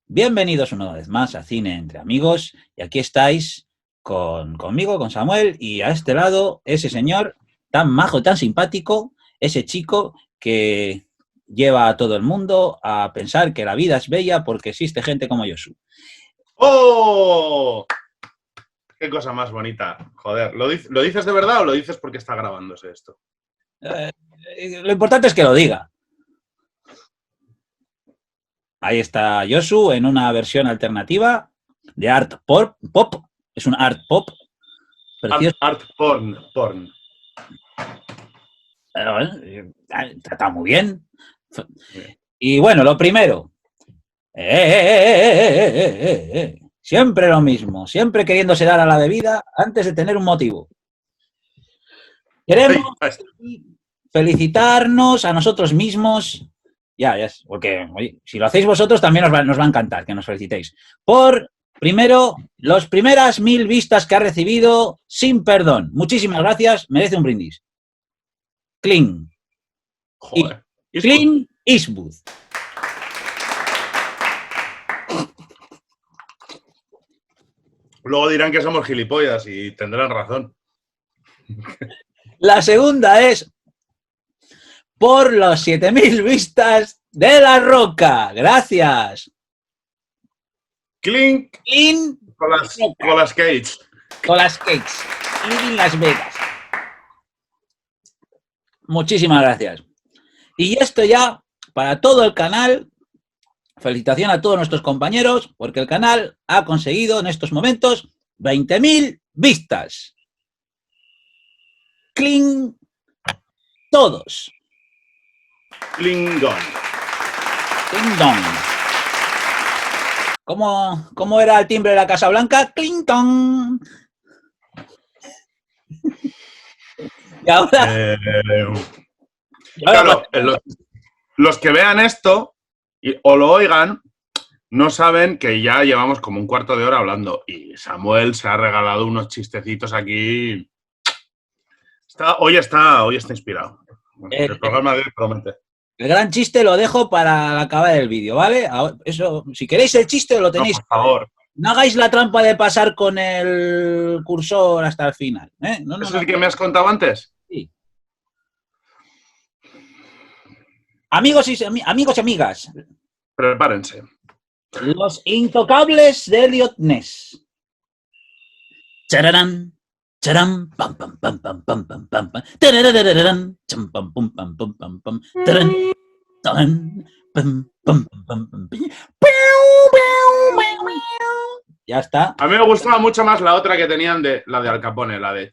Bienvenidos una vez más a Cine Entre Amigos, y aquí estáis conmigo, con Samuel, y a este lado ese señor tan majo, tan simpático, ese chico que lleva a todo el mundo a pensar que la vida es bella porque existe gente como Yosu. ¡Oh! ¡Qué cosa más bonita! Joder, ¿lo dices de verdad o lo dices porque está grabándose esto? Lo importante es que lo diga. Ahí está Yosu en una versión alternativa de art pop. Es un art pop precioso. Art porn. Está muy bien. Y bueno, lo primero. Siempre lo mismo. Siempre queriéndose dar a la bebida antes de tener un motivo. Queremos felicitarnos a nosotros mismos. Ya, porque oye, si lo hacéis vosotros también nos va a encantar que nos felicitéis. Por, primero, las primeras 1000 vistas que ha recibido sin perdón. Muchísimas gracias, merece un brindis. Clint. Joder. Clint Eastwood. Luego dirán que somos gilipollas y tendrán razón. La segunda es por los 7000 vistas de La Roca. Gracias. Clink. Con las Cage. Con las Cakes. Living Las Vegas. Muchísimas gracias. Y esto ya para todo el canal. Felicitación a todos nuestros compañeros porque el canal ha conseguido en estos momentos 20.000 vistas. Cling. Todos. Klingon. ¿Cómo era el timbre de la Casa Blanca? Clinton. Y ahora... Claro, los que vean esto o lo oigan no saben que ya llevamos como un cuarto de hora hablando y Samuel se ha regalado unos chistecitos aquí. Hoy está inspirado. El programa de hoy promete. El gran chiste lo dejo para acabar el vídeo, ¿vale? Eso, si queréis el chiste lo tenéis. No, por favor. No hagáis la trampa de pasar con el cursor hasta el final. No, ¿Es el que me has contado antes? Sí. Amigos y amigas. Prepárense. Los intocables de Elliot Ness. Chararán. Charam, pam, pam, pam, pam, pam, pam, pam, pam, tarararararán, cham, pam, pum, pam, pum, pam, pam, taran, taran, pam, pam, pam, pam, ya está. A mí me gustaba mucho más la otra que tenían la de Al Capone, la de...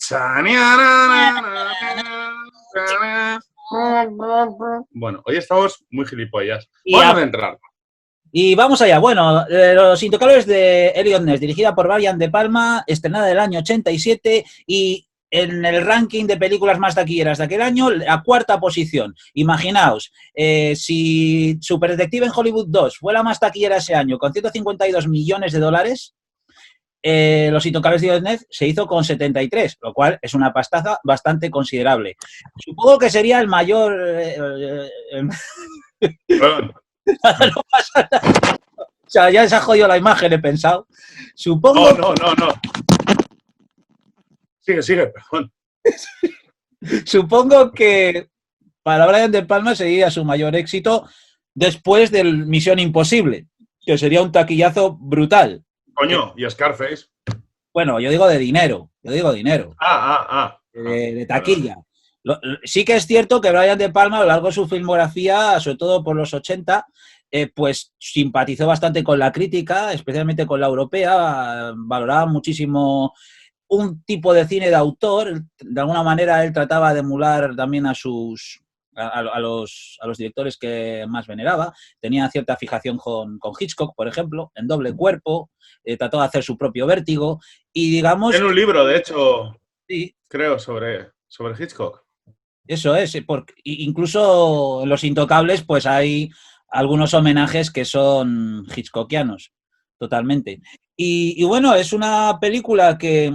Bueno, hoy estamos muy gilipollas. Vamos a entrar. Y vamos allá. Bueno, Los Intocables de Elliot Ness, dirigida por Brian De Palma, estrenada del año 87 y en el ranking de películas más taquilleras de aquel año, a cuarta posición. Imaginaos, si Super Detective en Hollywood 2 fue la más taquillera ese año, con 152 millones de dólares, Los Intocables de Elliot Ness se hizo con 73, lo cual es una pastaza bastante considerable. Supongo que sería el mayor... No pasa nada. O sea, ya se ha jodido la imagen, he pensado. Supongo... No. Sigue, perdón. Supongo que para Brian De Palma sería su mayor éxito después de Misión Imposible, que sería un taquillazo brutal. Coño, ¿y Scarface? Bueno, yo digo de dinero. De taquilla. Sí que es cierto que Brian De Palma, a lo largo de su filmografía, sobre todo por los 80, pues simpatizó bastante con la crítica, especialmente con la europea, valoraba muchísimo un tipo de cine de autor. De alguna manera él trataba de emular también a los directores que más veneraba. Tenía cierta fijación con Hitchcock, por ejemplo, en Doble Cuerpo, trató de hacer su propio Vértigo y digamos... Tiene un libro, de hecho, sí, creo, sobre Hitchcock. Eso es, porque incluso en Los Intocables, pues hay algunos homenajes que son hitchcockianos, totalmente. Y bueno, es una película que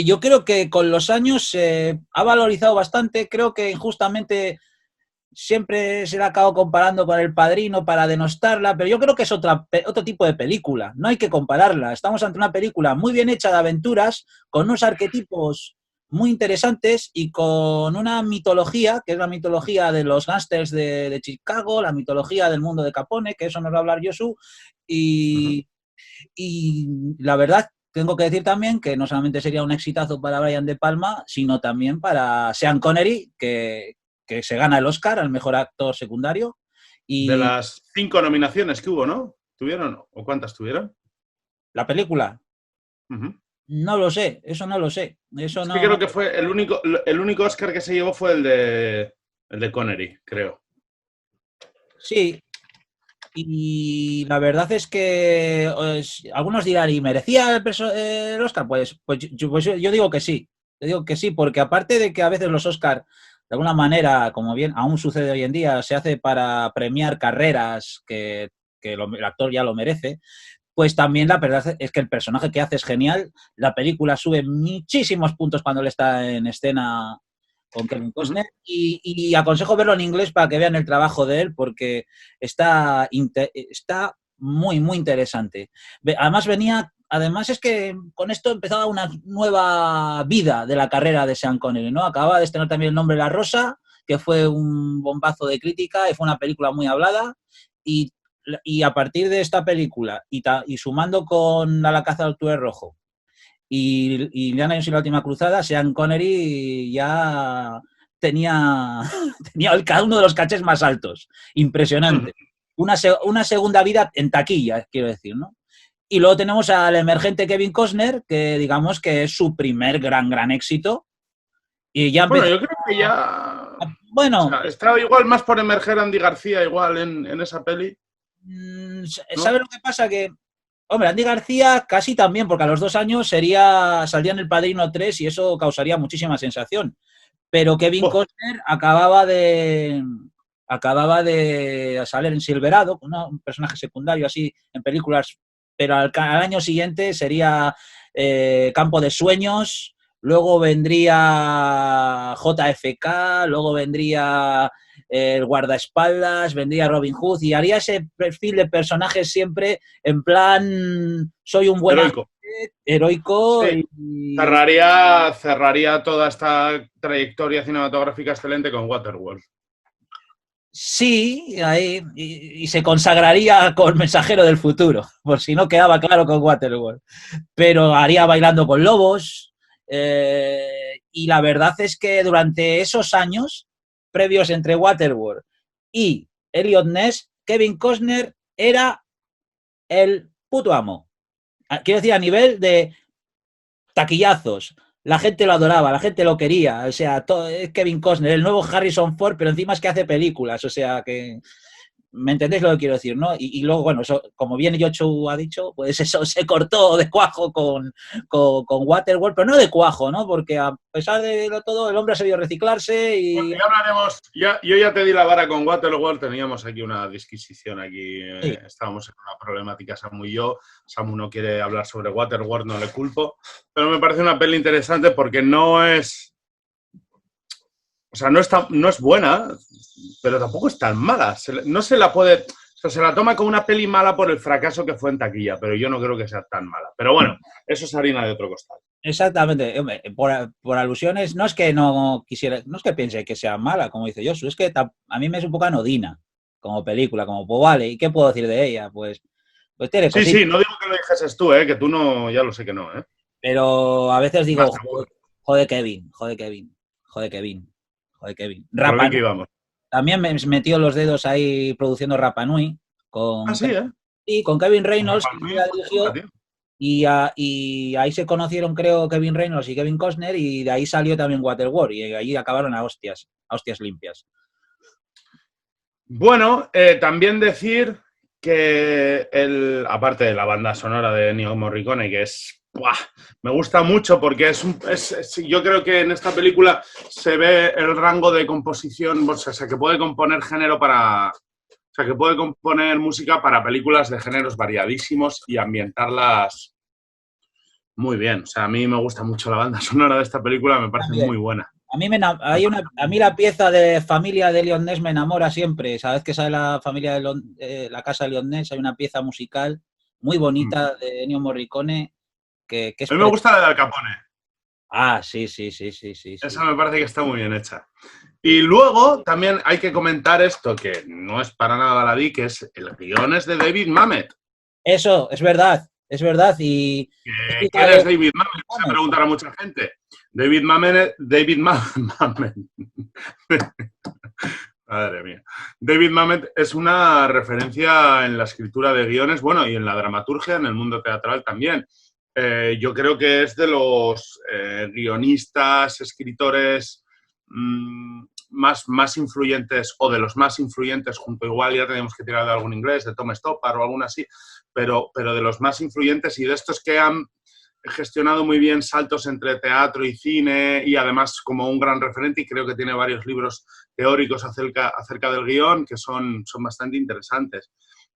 yo creo que con los años se ha valorizado bastante. Creo que injustamente siempre se la ha acabado comparando con El Padrino para denostarla, pero yo creo que es otro tipo de película. No hay que compararla. Estamos ante una película muy bien hecha de aventuras, con unos arquetipos muy interesantes y con una mitología, que es la mitología de los gángsters de Chicago, la mitología del mundo de Capone, que eso nos va a hablar Josu, Ujú. y, y la verdad, tengo que decir también que no solamente sería un exitazo para Brian De Palma, sino también para Sean Connery, que se gana el Oscar al mejor actor secundario. De Y las 5 nominaciones que hubo, ¿no? ¿Tuvieron? ¿O cuántas tuvieron? la película, Ujú. no lo sé, eso no lo sé. Eso Sí, no. creo que fue el único Oscar que se llevó fue el de Connery, creo. Sí, y la verdad es que algunos dirán, ¿y merecía el Oscar? Pues yo digo que sí. Yo digo que sí, porque aparte de que a veces los Oscar, de alguna manera, como bien aún sucede hoy en día, se hace para premiar carreras que el actor ya lo merece, pues también la verdad es que el personaje que hace es genial. La película sube muchísimos puntos cuando él está en escena con Kevin Ujú. Costner y aconsejo verlo en inglés para que vean el trabajo de él porque está muy, muy interesante. Además es que con esto empezaba una nueva vida de la carrera de Sean Connery, ¿no? Acababa de estrenar también El nombre de la rosa, que fue un bombazo de crítica y fue una película muy hablada y, y a partir de esta película y sumando con A la caza del octubre rojo y Indiana Jones y la última cruzada, Sean Connery ya tenía, tenía cada uno de los cachés más altos. Ujú. Impresionante. Una segunda vida en taquilla, quiero decir, ¿no? Y luego tenemos al emergente Kevin Costner, que digamos que es su primer gran éxito. Y ya Bueno, empezó. yo creo que ya. O Bueno, sea, estaba igual más por emerger Andy García, igual en esa peli, ¿sabes ¿no? lo que pasa? Que, hombre, Andy García casi también, porque a los 2 años saldría en El Padrino 3 y eso causaría muchísima sensación. Pero Kevin Buah. Costner acababa de salir en Silverado, ¿no? Un personaje secundario así en películas, pero al año siguiente sería Campo de Sueños, luego vendría JFK, luego vendría el guardaespaldas, vendría Robin Hood y haría ese perfil de personajes siempre en plan soy un buen agente, Heroico. heroico Sí. Cerraría toda esta trayectoria cinematográfica excelente con Waterworld. sí, ahí, y se consagraría con Mensajero del Futuro, por si no quedaba claro con Waterworld. Pero haría Bailando con Lobos. Y la verdad es que durante esos años previos entre Waterworld y Elliot Ness, Kevin Costner era el puto amo. Quiero decir, a nivel de taquillazos. La gente lo adoraba, la gente lo quería. O sea, es Kevin Costner, el nuevo Harrison Ford, pero encima es que hace películas. O sea, que ¿me entendéis lo que quiero decir, no? Y luego, bueno, eso, como bien Yocho ha dicho, pues eso se cortó de cuajo con Waterworld, pero no de cuajo, ¿no? Porque a pesar de todo, el hombre ha sabido reciclarse Bueno, y... ya hablaremos. Yo ya te di la vara con Waterworld, teníamos aquí una disquisición aquí, Sí, estábamos en una problemática Samu y yo. Samu no quiere hablar sobre Waterworld, no le culpo, pero me parece una peli interesante porque no es, o sea, no es buena, pero tampoco es tan mala. No se la puede, o sea, se la toma como una peli mala por el fracaso que fue en taquilla, pero yo no creo que sea tan mala. Pero bueno, eso es harina de otro costal. exactamente. Hombre, por alusiones, no es que no quisiera, no es que piense que sea mala, como dice Josu, es que a mí me es un poco anodina como película, como, pues vale, ¿y qué puedo decir de ella? Pues tiene Sí, cositas. sí, no digo que lo dijeses tú, que tú no, ya lo sé que no, Pero a veces más digo, seguro. joder, Kevin, joder, Kevin, joder, Kevin, joder, Kevin. Por Rapa bien que Nui. íbamos. También me metió los dedos ahí produciendo Rapa Nui Ah, con, sí, ¿eh? y con Kevin Pues Reynolds, Rapa que Nui la es muy chunga, dirigió, tío. y ahí se conocieron, creo, Kevin Reynolds y Kevin Costner, y de ahí salió también Waterworld, y ahí acabaron a hostias limpias. Bueno, también decir que aparte de la banda sonora de Ennio Morricone, que es ¡buah! Me gusta mucho porque yo creo que en esta película se ve el rango de composición, o sea, que puede componer que puede componer música para películas de géneros variadísimos y ambientarlas muy bien. O sea, a mí me gusta mucho la banda sonora de esta película, me parece También. muy buena. A mí la pieza de familia de Elliot Ness me enamora siempre. Sabes que sale la familia la casa de Elliot Ness, hay una pieza musical muy bonita de Ennio Morricone que es A mí me gusta la de Al Capone. Ah, sí, sí, sí, sí, sí, sí. Esa me parece que está muy bien hecha. Y luego también hay que comentar esto, que no es para nada baladí, que es el guion es de David Mamet. Eso, es verdad, es verdad. Y es culpa ¿Quién de es David Mamet? Se Mamet. preguntará mucha gente. David Mamet. Madre mía. David Mamet es una referencia en la escritura de guiones, bueno, y en la dramaturgia, en el mundo teatral también. Yo creo que es de los guionistas, escritores más influyentes, o de los más influyentes, junto igual ya tenemos que tirar de algún inglés, de Tom Stoppard o alguno así, pero de los más influyentes y de estos que han gestionado muy bien saltos entre teatro y cine y además como un gran referente, y creo que tiene varios libros teóricos acerca del guión que son bastante interesantes.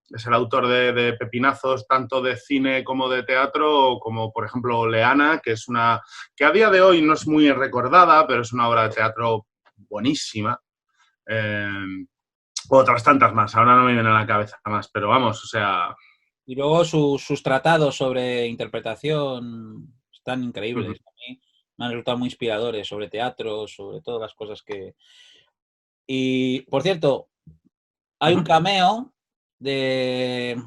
Es el autor de pepinazos tanto de cine como de teatro, como por ejemplo Leana, que es que a día de hoy no es muy recordada, pero es una obra de teatro buenísima. Otras tantas más, ahora no me viene a la cabeza más, pero vamos, o sea... Y luego sus tratados sobre interpretación están increíbles. A mí me han resultado muy inspiradores sobre teatro, sobre todas las cosas que... Y, por cierto, hay un cameo de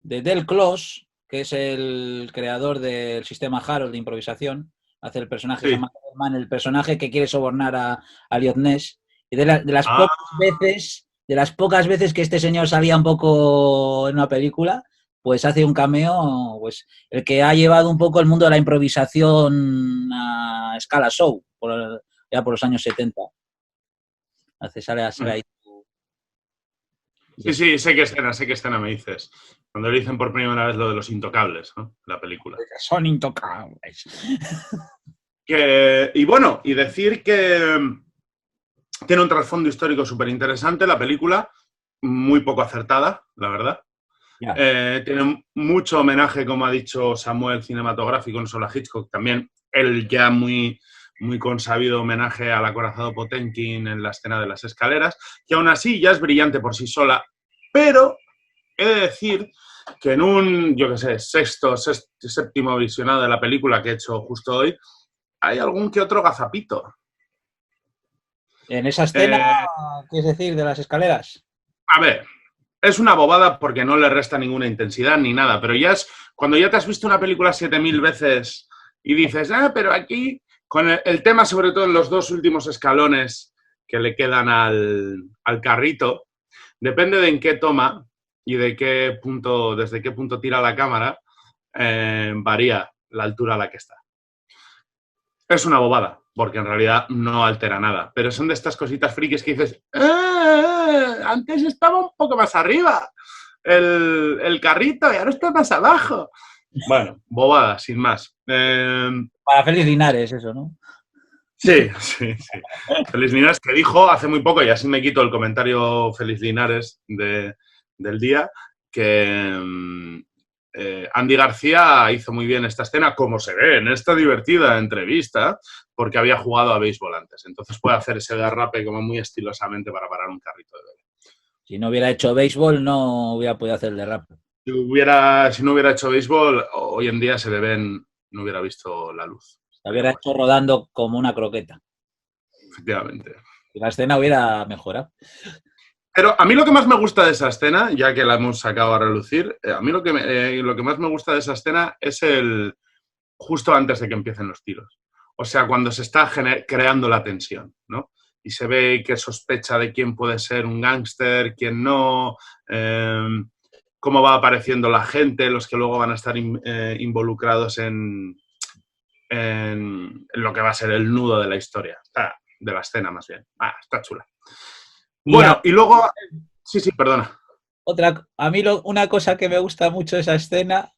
Del Close, que es el creador del sistema Harold de improvisación. Hace el personaje, se Sí. llama Herman, el personaje que quiere sobornar a Elliot Ness. Y de Ah, las pocas veces que este señor salía un poco en una película, pues hace un cameo, pues el que ha llevado un poco el mundo de la improvisación a escala show, ya por los años 70. Sale ahí. sí, sí, sé qué escena me dices. Cuando le dicen por primera vez lo de los intocables, ¿no? La película. Son intocables. Y bueno, y decir que tiene un trasfondo histórico súper interesante la película, muy poco acertada, la verdad. Yeah. Tiene mucho homenaje, como ha dicho Samuel, cinematográfico, no solo a Hitchcock, también el ya muy, muy consabido homenaje al acorazado Potemkin en la escena de las escaleras, que aún así ya es brillante por sí sola, pero he de decir que en un, yo qué sé, séptimo visionado de la película que he hecho justo hoy, hay algún que otro gazapito. En esa escena, Eh, ¿qué decir de las escaleras? a ver, es una bobada porque no le resta ninguna intensidad ni nada, pero ya es cuando ya te has visto una película 7000 veces y dices, pero aquí, con el tema sobre todo en los dos últimos escalones que le quedan al carrito, depende de en qué toma y desde qué punto tira la cámara, varía la altura a la que está. Es una bobada, porque en realidad no altera nada. Pero son de estas cositas frikis que dices, antes estaba un poco más arriba el carrito y ahora está más abajo. Bueno, bobada, sin más. Para Félix Linares, eso, ¿no? Sí, sí, sí. Félix Linares, que dijo hace muy poco, y así me quito el comentario Félix Linares del día, que Andy García hizo muy bien esta escena, como se ve en esta divertida entrevista, porque había jugado a béisbol antes. Entonces puede hacer ese derrape como muy estilosamente para parar un carrito de bebé. Si no hubiera hecho béisbol, no hubiera podido hacer el derrape. Si no hubiera hecho béisbol, hoy en día ese bebé no hubiera visto la luz. La hubiera hecho rodando como una croqueta. Efectivamente. Y la escena hubiera mejorado. Pero a mí lo que más me gusta de esa escena, ya que la hemos sacado a relucir, a mí lo que más me gusta de esa escena es justo antes de que empiecen los tiros. O sea, cuando se está creando la tensión, ¿no? Y se ve que sospecha de quién puede ser un gángster, quién no, cómo va apareciendo la gente, los que luego van a estar involucrados en lo que va a ser el nudo de la historia, de la escena más bien. Está chula. Bueno, y luego... Sí, perdona. A mí una cosa que me gusta mucho de esa escena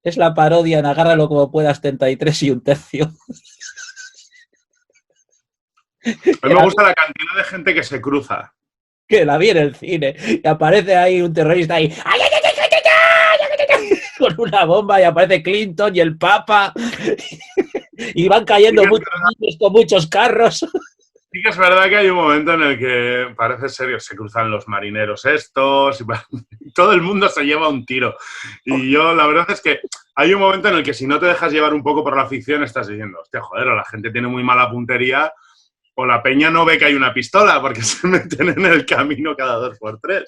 Es la parodia en Agárralo como puedas, 33 y un tercio. A mí me gusta la cantidad de gente que se cruza. Que la vi en el cine y aparece ahí un terrorista ahí ¡ay, ay, ay, ay, ay, ay, ay, ay! Con una bomba y aparece Clinton y el Papa y van cayendo muchos niños con muchos carros. Sí que es verdad que hay un momento en el que parece serio, se cruzan los marineros estos, y todo el mundo se lleva un tiro. Y yo, la verdad es que hay un momento en el que si no te dejas llevar un poco por la ficción, estás diciendo, hostia, joder, o la gente tiene muy mala puntería, o la peña no ve que hay una pistola, porque se meten en el camino cada 2x3.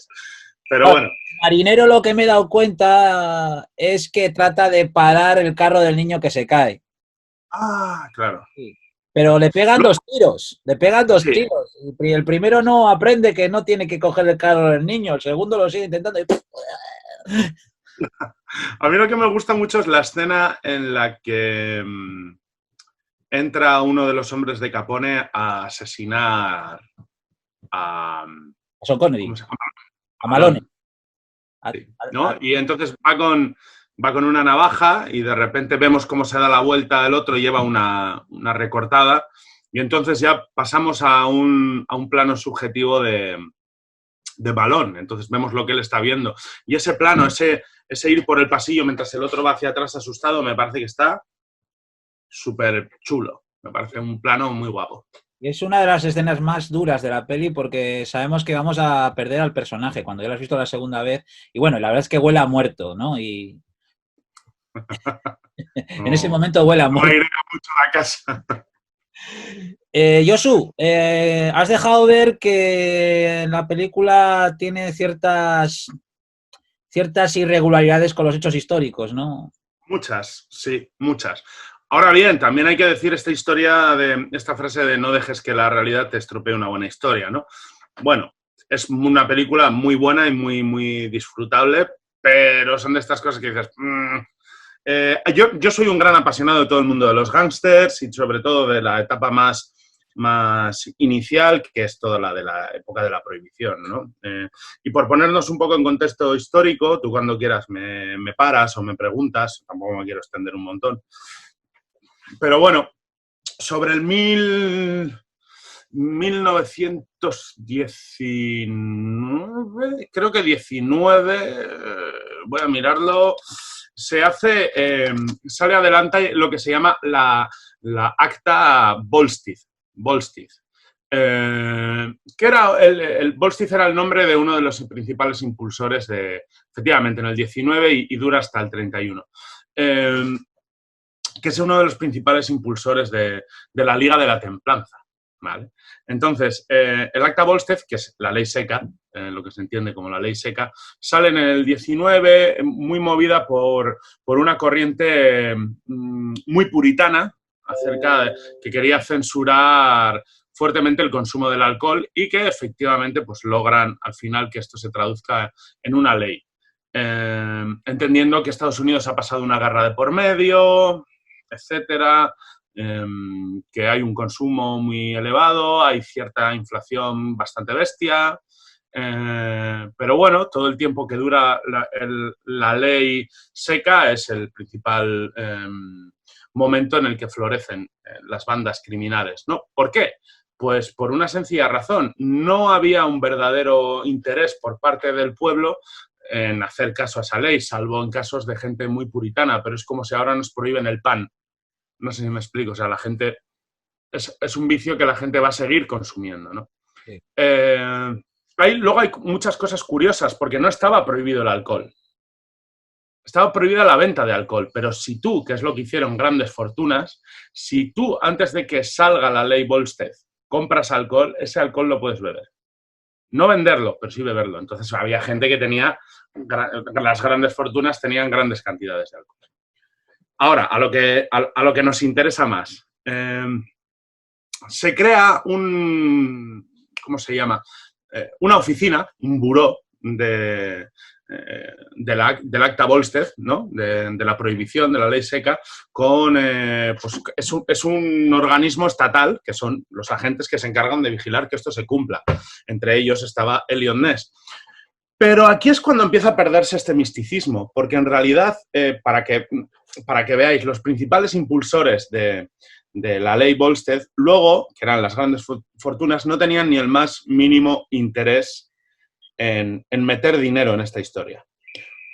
Pero bueno. El marinero, lo que me he dado cuenta es que trata de parar el carro del niño que se cae. Ah, claro. Sí. Pero le pegan dos tiros, Sí. tiros. Y el primero no aprende que no tiene que coger el carro del niño, el segundo lo sigue intentando y... A mí lo que me gusta mucho es la escena en la que entra uno de los hombres de Capone a asesinar a... Son Connery, ¿Cómo se llama? a Malone. Sí, ¿no? Y entonces va con una navaja y de repente vemos cómo se da la vuelta el otro, lleva una recortada y entonces ya pasamos a un plano subjetivo de balón. Entonces vemos lo que él está viendo. Y ese plano, ese ir por el pasillo mientras el otro va hacia atrás asustado, me parece que está súper chulo. Me parece un plano muy guapo. Y es una de las escenas más duras de la peli porque sabemos que vamos a perder al personaje cuando ya lo has visto la segunda vez. Y bueno, la verdad es que huele a muerto, ¿no? Y en ese momento huele a No muerto. me iré mucho a la casa. Josu, has dejado ver que la película tiene ciertas irregularidades con los hechos históricos, ¿no? Muchas, sí, muchas. Ahora bien, también hay que decir esta frase de no dejes que la realidad te estropee una buena historia, ¿no? Bueno, es una película muy buena y muy, muy disfrutable, pero son de estas cosas que dices... yo soy un gran apasionado de todo el mundo de los gángsters y sobre todo de la etapa más inicial, que es toda la de la época de la prohibición, ¿no? Y por ponernos un poco en contexto histórico, tú cuando quieras me paras o me preguntas, tampoco me quiero extender un montón. Pero bueno, sobre el 1919, creo que 19, voy a mirarlo, sale adelante lo que se llama la Acta Volstead. Que era Volstead era el nombre de uno de los principales impulsores efectivamente, en el 19 y dura hasta el 31. Que es uno de los principales impulsores de la Liga de la Templanza. ¿Vale? Entonces, el Acta Volstead, que es la ley seca, lo que se entiende como la ley seca, sale en el 19 muy movida por una corriente muy puritana que quería censurar fuertemente el consumo del alcohol y que efectivamente pues, logran al final que esto se traduzca en una ley. Entendiendo que Estados Unidos ha pasado una guerra de por medio, etcétera, que hay un consumo muy elevado, hay cierta inflación bastante bestia, pero bueno, todo el tiempo que dura la ley seca es el principal momento en el que florecen las bandas criminales, ¿no? ¿Por qué? Pues por una sencilla razón, no había un verdadero interés por parte del pueblo en hacer caso a esa ley, salvo en casos de gente muy puritana, pero es como si ahora nos prohíben el pan. No sé si me explico, o sea, la gente... Es un vicio que la gente va a seguir consumiendo, ¿no? Sí. Luego hay muchas cosas curiosas, porque no estaba prohibido el alcohol. Estaba prohibida la venta de alcohol, pero si tú, que es lo que hicieron grandes fortunas, si tú, antes de que salga la ley Volstead, compras alcohol, ese alcohol lo puedes beber. No venderlo, pero sí beberlo. Entonces había gente que tenía... Las grandes fortunas tenían grandes cantidades de alcohol. Ahora, a lo que nos interesa más. Se crea ¿cómo se llama? Una oficina, un buró del Acta Volstead, ¿no? De la prohibición, de la ley seca, pues es un organismo estatal, que son los agentes que se encargan de vigilar que esto se cumpla. Entre ellos estaba Eliot Ness. Pero aquí es cuando empieza a perderse este misticismo, porque en realidad, para que veáis, los principales impulsores de la ley Volstead, luego, que eran las grandes fortunas, no tenían ni el más mínimo interés en meter dinero en esta historia.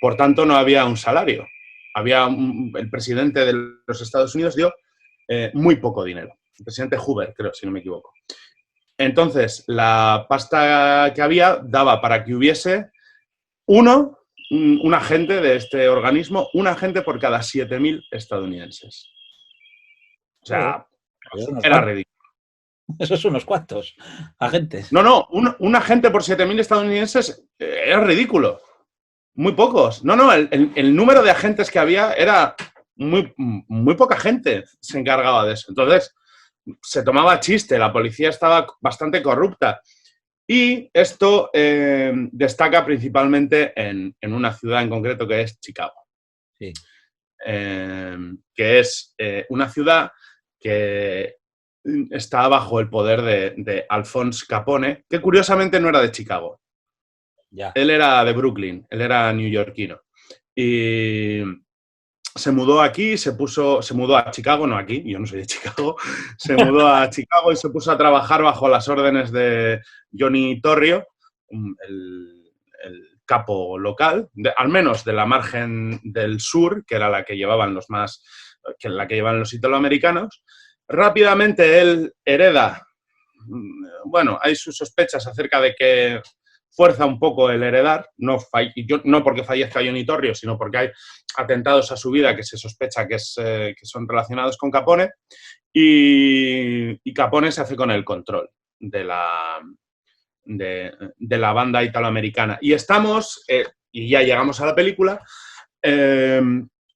Por tanto, no había un salario. El presidente de los Estados Unidos dio muy poco dinero. El presidente Hoover, creo, si no me equivoco. Entonces, la pasta que había daba para que hubiese un agente de este organismo, un agente por cada 7.000 estadounidenses. O sea, era ridículo. Esos son unos cuantos agentes. No, un agente por 7.000 estadounidenses era ridículo. Muy pocos. No, el número de agentes que había era muy poca gente se encargaba de eso. Entonces, se tomaba chiste, la policía estaba bastante corrupta. Y esto destaca principalmente en una ciudad en concreto que es Chicago. Sí. Que es una ciudad que está bajo el poder de Alphonse Capone, que curiosamente no era de Chicago. Ya. Él era de Brooklyn, él era neoyorquino. Y se mudó aquí, se mudó a Chicago, no aquí, yo no soy de Chicago, se mudó a Chicago y se puso a trabajar bajo las órdenes de Johnny Torrio, el capo local, al menos de la margen del sur, que era la que llevaban los italoamericanos. Rápidamente él hereda, bueno, hay sus sospechas acerca de que fuerza un poco el heredar, no porque fallezca Johnny Torrio, sino porque hay atentados a su vida que se sospecha que son relacionados con Capone, y Capone se hace con el control de la banda italoamericana. Y estamos, y ya llegamos a la película,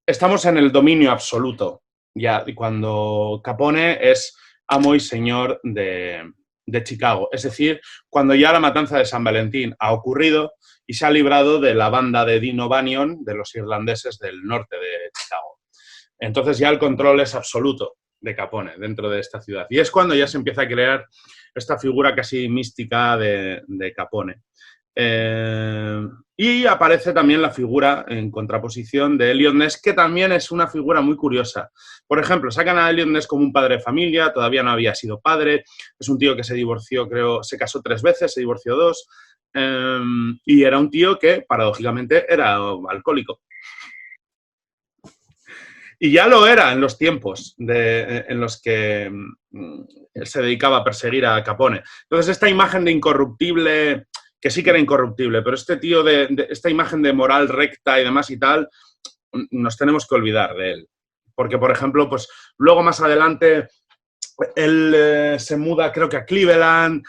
estamos en el dominio absoluto, ya cuando Capone es amo y señor de Chicago. Es decir, cuando ya la matanza de San Valentín ha ocurrido y se ha librado de la banda de Dino Bannion, de los irlandeses del norte de Chicago. Entonces ya el control es absoluto de Capone dentro de esta ciudad. Y es cuando ya se empieza a crear esta figura casi mística de Capone. Y aparece también la figura en contraposición de Eliot Ness, que también es una figura muy curiosa. Por ejemplo, sacan a Eliot Ness como un padre de familia, todavía no había sido padre, es un tío que se divorció, creo, se casó 3 veces, se divorció 2, y era un tío que, paradójicamente, era alcohólico. Y ya lo era en los tiempos en los que él se dedicaba a perseguir a Capone. Entonces, esta imagen de incorruptible, que sí que era incorruptible, pero este tío esta imagen de moral recta y demás y tal, nos tenemos que olvidar de él. Porque, por ejemplo, pues luego más adelante él se muda, creo que a Cleveland,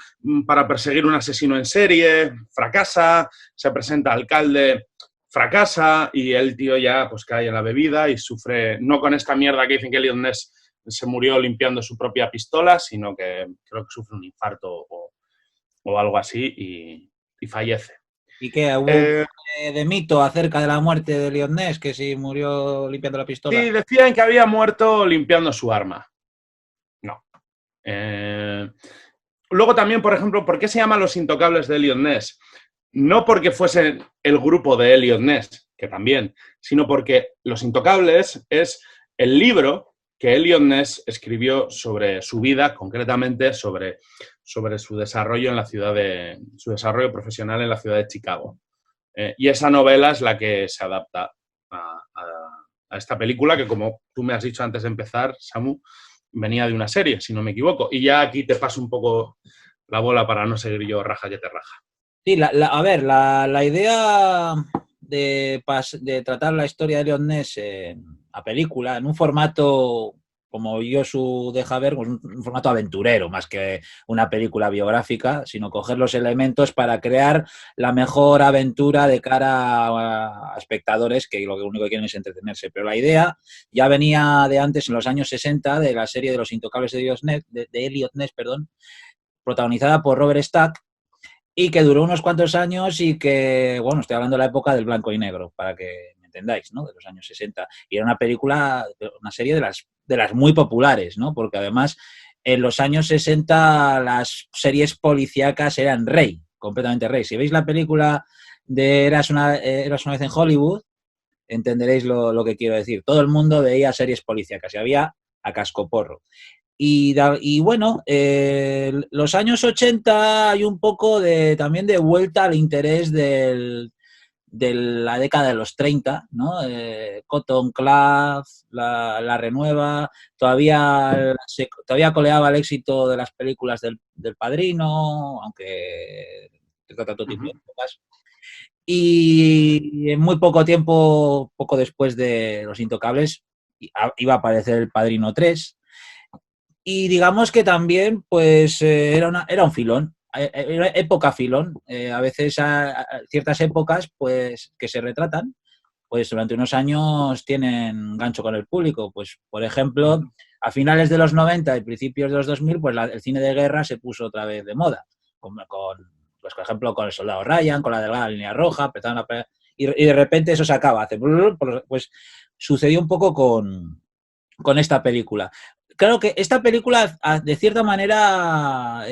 para perseguir un asesino en serie, fracasa, se presenta alcalde, fracasa, y el tío ya pues cae en la bebida y sufre, no con esta mierda que dicen que Eliot Ness se murió limpiando su propia pistola, sino que creo que sufre un infarto o algo así y fallece. ¿Y qué? ¿Hubo de mito acerca de la muerte de Eliot Ness, que si murió limpiando la pistola? Sí, decían que había muerto limpiando su arma. No. Luego también, por ejemplo, ¿por qué se llaman Los Intocables de Eliot Ness? No porque fuese el grupo de Eliot Ness, que también, sino porque Los Intocables es el libro que Eliot Ness escribió sobre su vida, concretamente sobre su desarrollo su desarrollo profesional en la ciudad de Chicago. Y esa novela es la que se adapta a esta película, que como tú me has dicho antes de empezar, Samu, venía de una serie, si no me equivoco. Y ya aquí te paso un poco la bola para no seguir yo raja que te raja. Sí, a ver, la idea de tratar la historia de Eliot Ness a película en un formato, como Josu deja ver, pues un formato aventurero, más que una película biográfica, sino coger los elementos para crear la mejor aventura de cara a espectadores que lo único que quieren es entretenerse. Pero la idea ya venía de antes, en los años 60, de la serie de Los Intocables de Eliot Ness, protagonizada por Robert Stack, y que duró unos cuantos años y que, bueno, estoy hablando de la época del blanco y negro, para que me entendáis, ¿no? De los años 60. Y era una serie de las muy populares, ¿no? Porque además en los años 60 las series policíacas eran completamente rey. Si veis la película de Eras una vez en Hollywood, entenderéis lo que quiero decir. Todo el mundo veía series policíacas y había a cascoporro. Y bueno, los años 80 hay un poco también de vuelta al interés de la década de los 30, ¿no? Cotton Club, la Renueva, todavía coleaba el éxito de las películas del Padrino, aunque trata todo tipo de cosas. Y en muy poco tiempo, poco después de Los Intocables, iba a aparecer El Padrino 3. Y digamos que también, pues, era un filón, era época filón. A veces, ciertas épocas, pues, que se retratan, pues durante unos años tienen gancho con el público. Pues, por ejemplo, a finales de los 90 y principios de los 2000, pues el cine de guerra se puso otra vez de moda. Pues, por ejemplo, con El Soldado Ryan, con La Delgada Línea Roja, y de repente eso se acaba. Pues sucedió un poco con esta película. Claro que esta película, de cierta manera,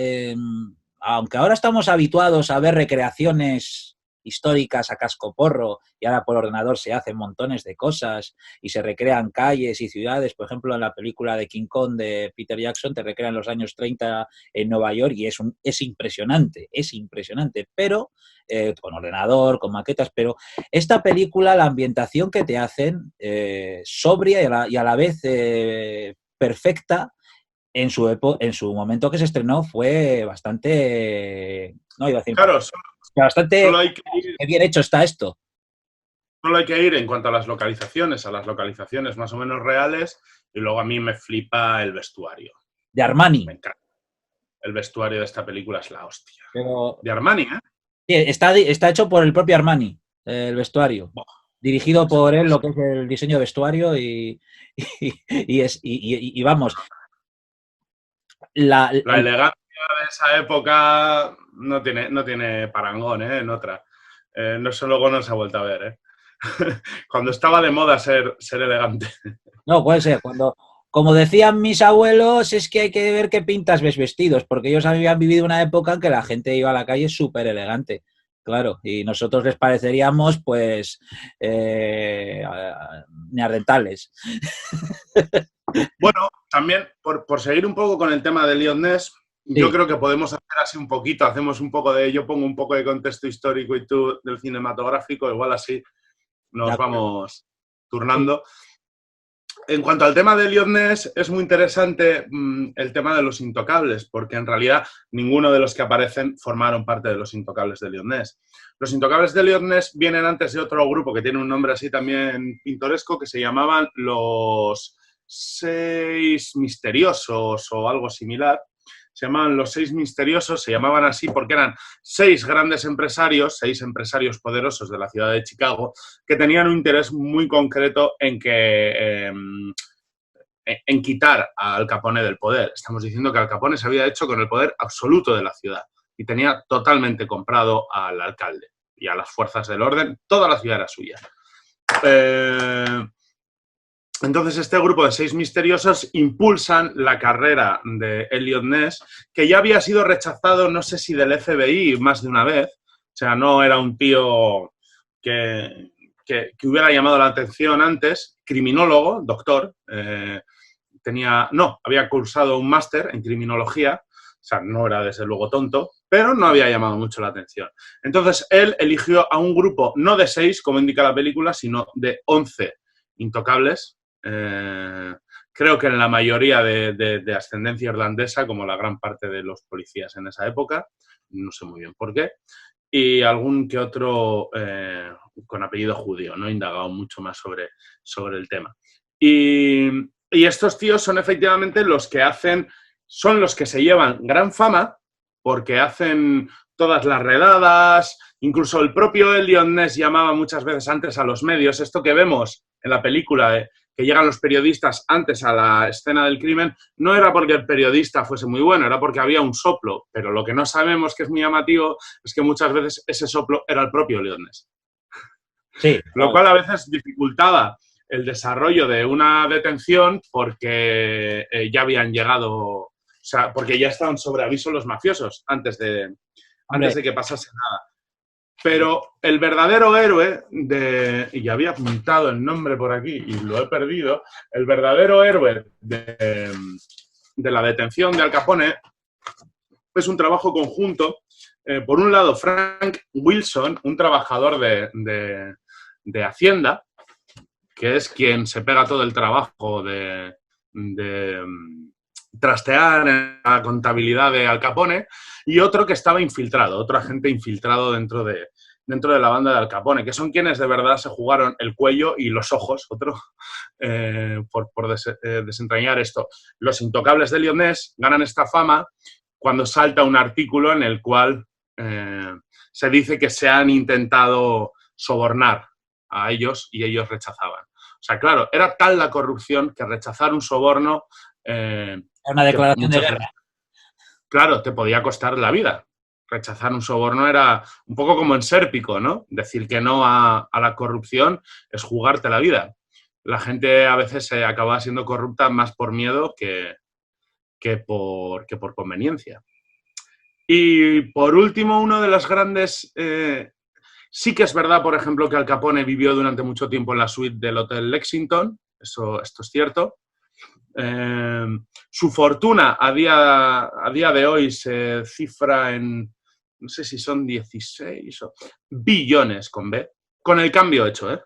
aunque ahora estamos habituados a ver recreaciones históricas a cascoporro y ahora por ordenador se hacen montones de cosas y se recrean calles y ciudades, por ejemplo en la película de King Kong de Peter Jackson te recrean los años 30 en Nueva York y es impresionante, pero con ordenador, con maquetas, pero esta película, la ambientación que te hacen, sobria y a la vez perfecta, en su momento que se estrenó fue bastante, no iba a decir, Claro, bastante solo hay que ir, bien hecho está esto. solo hay que ir en cuanto a las localizaciones más o menos reales, y luego a mí me flipa el vestuario. De Armani. Me encanta. El vestuario de esta película es la hostia. Pero, De Armani, ¿eh? sí, está hecho por el propio Armani, el vestuario. Boh, Dirigido por él, lo que es el diseño de vestuario y vamos. La elegancia de esa época no tiene parangón, ¿eh? En otra. No sé, luego no se ha vuelto a ver, ¿eh? Cuando estaba de moda ser elegante. No, puede ser. Como decían mis abuelos, es que hay que ver qué pintas ves vestidos, porque ellos habían vivido una época en que la gente iba a la calle súper elegante. Claro, y nosotros les pareceríamos, pues, neandertales. Bueno, también por seguir un poco con el tema de Lion Ness, Sí. yo creo que podemos hacer así un poquito, hacemos un poco yo pongo un poco de contexto histórico y tú del cinematográfico, igual así nos vamos turnando. En cuanto al tema de Lion Ness, es muy interesante el tema de Los Intocables, porque en realidad ninguno de los que aparecen formaron parte de Los Intocables de Lion Ness. Los Intocables de Lion Ness vienen antes de otro grupo que tiene un nombre así también pintoresco, que se llamaban Los Seis Misteriosos o algo similar. Se llamaban Los Seis Misteriosos, se llamaban así porque eran seis grandes empresarios, seis empresarios poderosos de la ciudad de Chicago, que tenían un interés muy concreto en quitar a Al Capone del poder. Estamos diciendo que Al Capone se había hecho con el poder absoluto de la ciudad y tenía totalmente comprado al alcalde y a las fuerzas del orden. Toda la ciudad era suya. Entonces, este grupo de seis misteriosos impulsan la carrera de Eliot Ness, que ya había sido rechazado, no sé si del FBI más de una vez. O sea, no era un tío que hubiera llamado la atención antes. Criminólogo, doctor. Había cursado un máster en criminología. O sea, no era desde luego tonto, pero no había llamado mucho la atención. Entonces, él eligió a un grupo no de 6, como indica la película, sino de 11 intocables. Creo que en la mayoría de ascendencia irlandesa, como la gran parte de los policías en esa época, no sé muy bien por qué, y algún que otro con apellido judío, no he indagado mucho más sobre el tema. Y estos tíos son efectivamente son los que se llevan gran fama porque hacen todas las redadas, incluso el propio Eliot Ness llamaba muchas veces antes a los medios, esto que vemos en la película que llegan los periodistas antes a la escena del crimen, no era porque el periodista fuese muy bueno, era porque había un soplo, pero lo que no sabemos, que es muy llamativo, es que muchas veces ese soplo era el propio Eliot Ness. Sí. Lo cual a veces dificultaba el desarrollo de una detención porque ya habían llegado, o sea, porque ya estaban sobre aviso los mafiosos antes de que pasase nada. Pero el verdadero héroe y había apuntado el nombre por aquí y lo he perdido, el verdadero héroe de la detención de Al Capone es un trabajo conjunto. Por un lado, Frank Wilson, un trabajador de Hacienda, que es quien se pega todo el trabajo de trastear en la contabilidad de Al Capone, y otro que estaba infiltrado, otro agente infiltrado dentro de la banda de Al Capone, que son quienes de verdad se jugaron el cuello y los ojos, por desentrañar esto. Los Intocables de Elliot Ness ganan esta fama cuando salta un artículo en el cual se dice que se han intentado sobornar a ellos y ellos rechazaban. O sea, claro, era tal la corrupción que rechazar un soborno... una declaración de guerra. Claro, te podía costar la vida. Rechazar un soborno era un poco como en Sérpico, ¿no? Decir que no a la corrupción es jugarte la vida. La gente a veces se acaba siendo corrupta más por miedo que por conveniencia. Y por último, uno de los grandes... sí que es verdad, por ejemplo, que Al Capone vivió durante mucho tiempo en la suite del Hotel Lexington. Esto es cierto. Su fortuna a día de hoy se cifra en, no sé si son 16 billones con B, con el cambio hecho,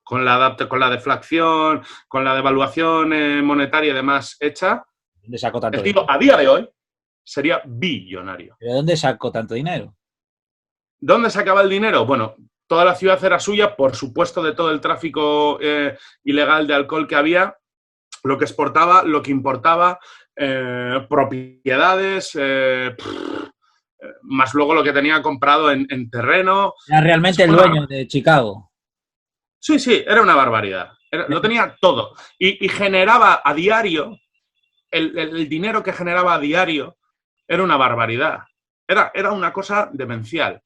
con la deflación, con la devaluación monetaria y demás hecha. ¿Dónde sacó tanto dinero? A día de hoy sería billonario. ¿Pero dónde sacó tanto dinero? ¿Dónde sacaba el dinero? Bueno, toda la ciudad era suya, por supuesto, de todo el tráfico ilegal de alcohol que había. Lo que exportaba, lo que importaba, propiedades, más luego lo que tenía comprado en terreno. Era realmente el dueño de Chicago. Sí, era una barbaridad. Lo tenía todo. Y generaba a diario, el dinero que generaba a diario era una barbaridad. Era una cosa demencial.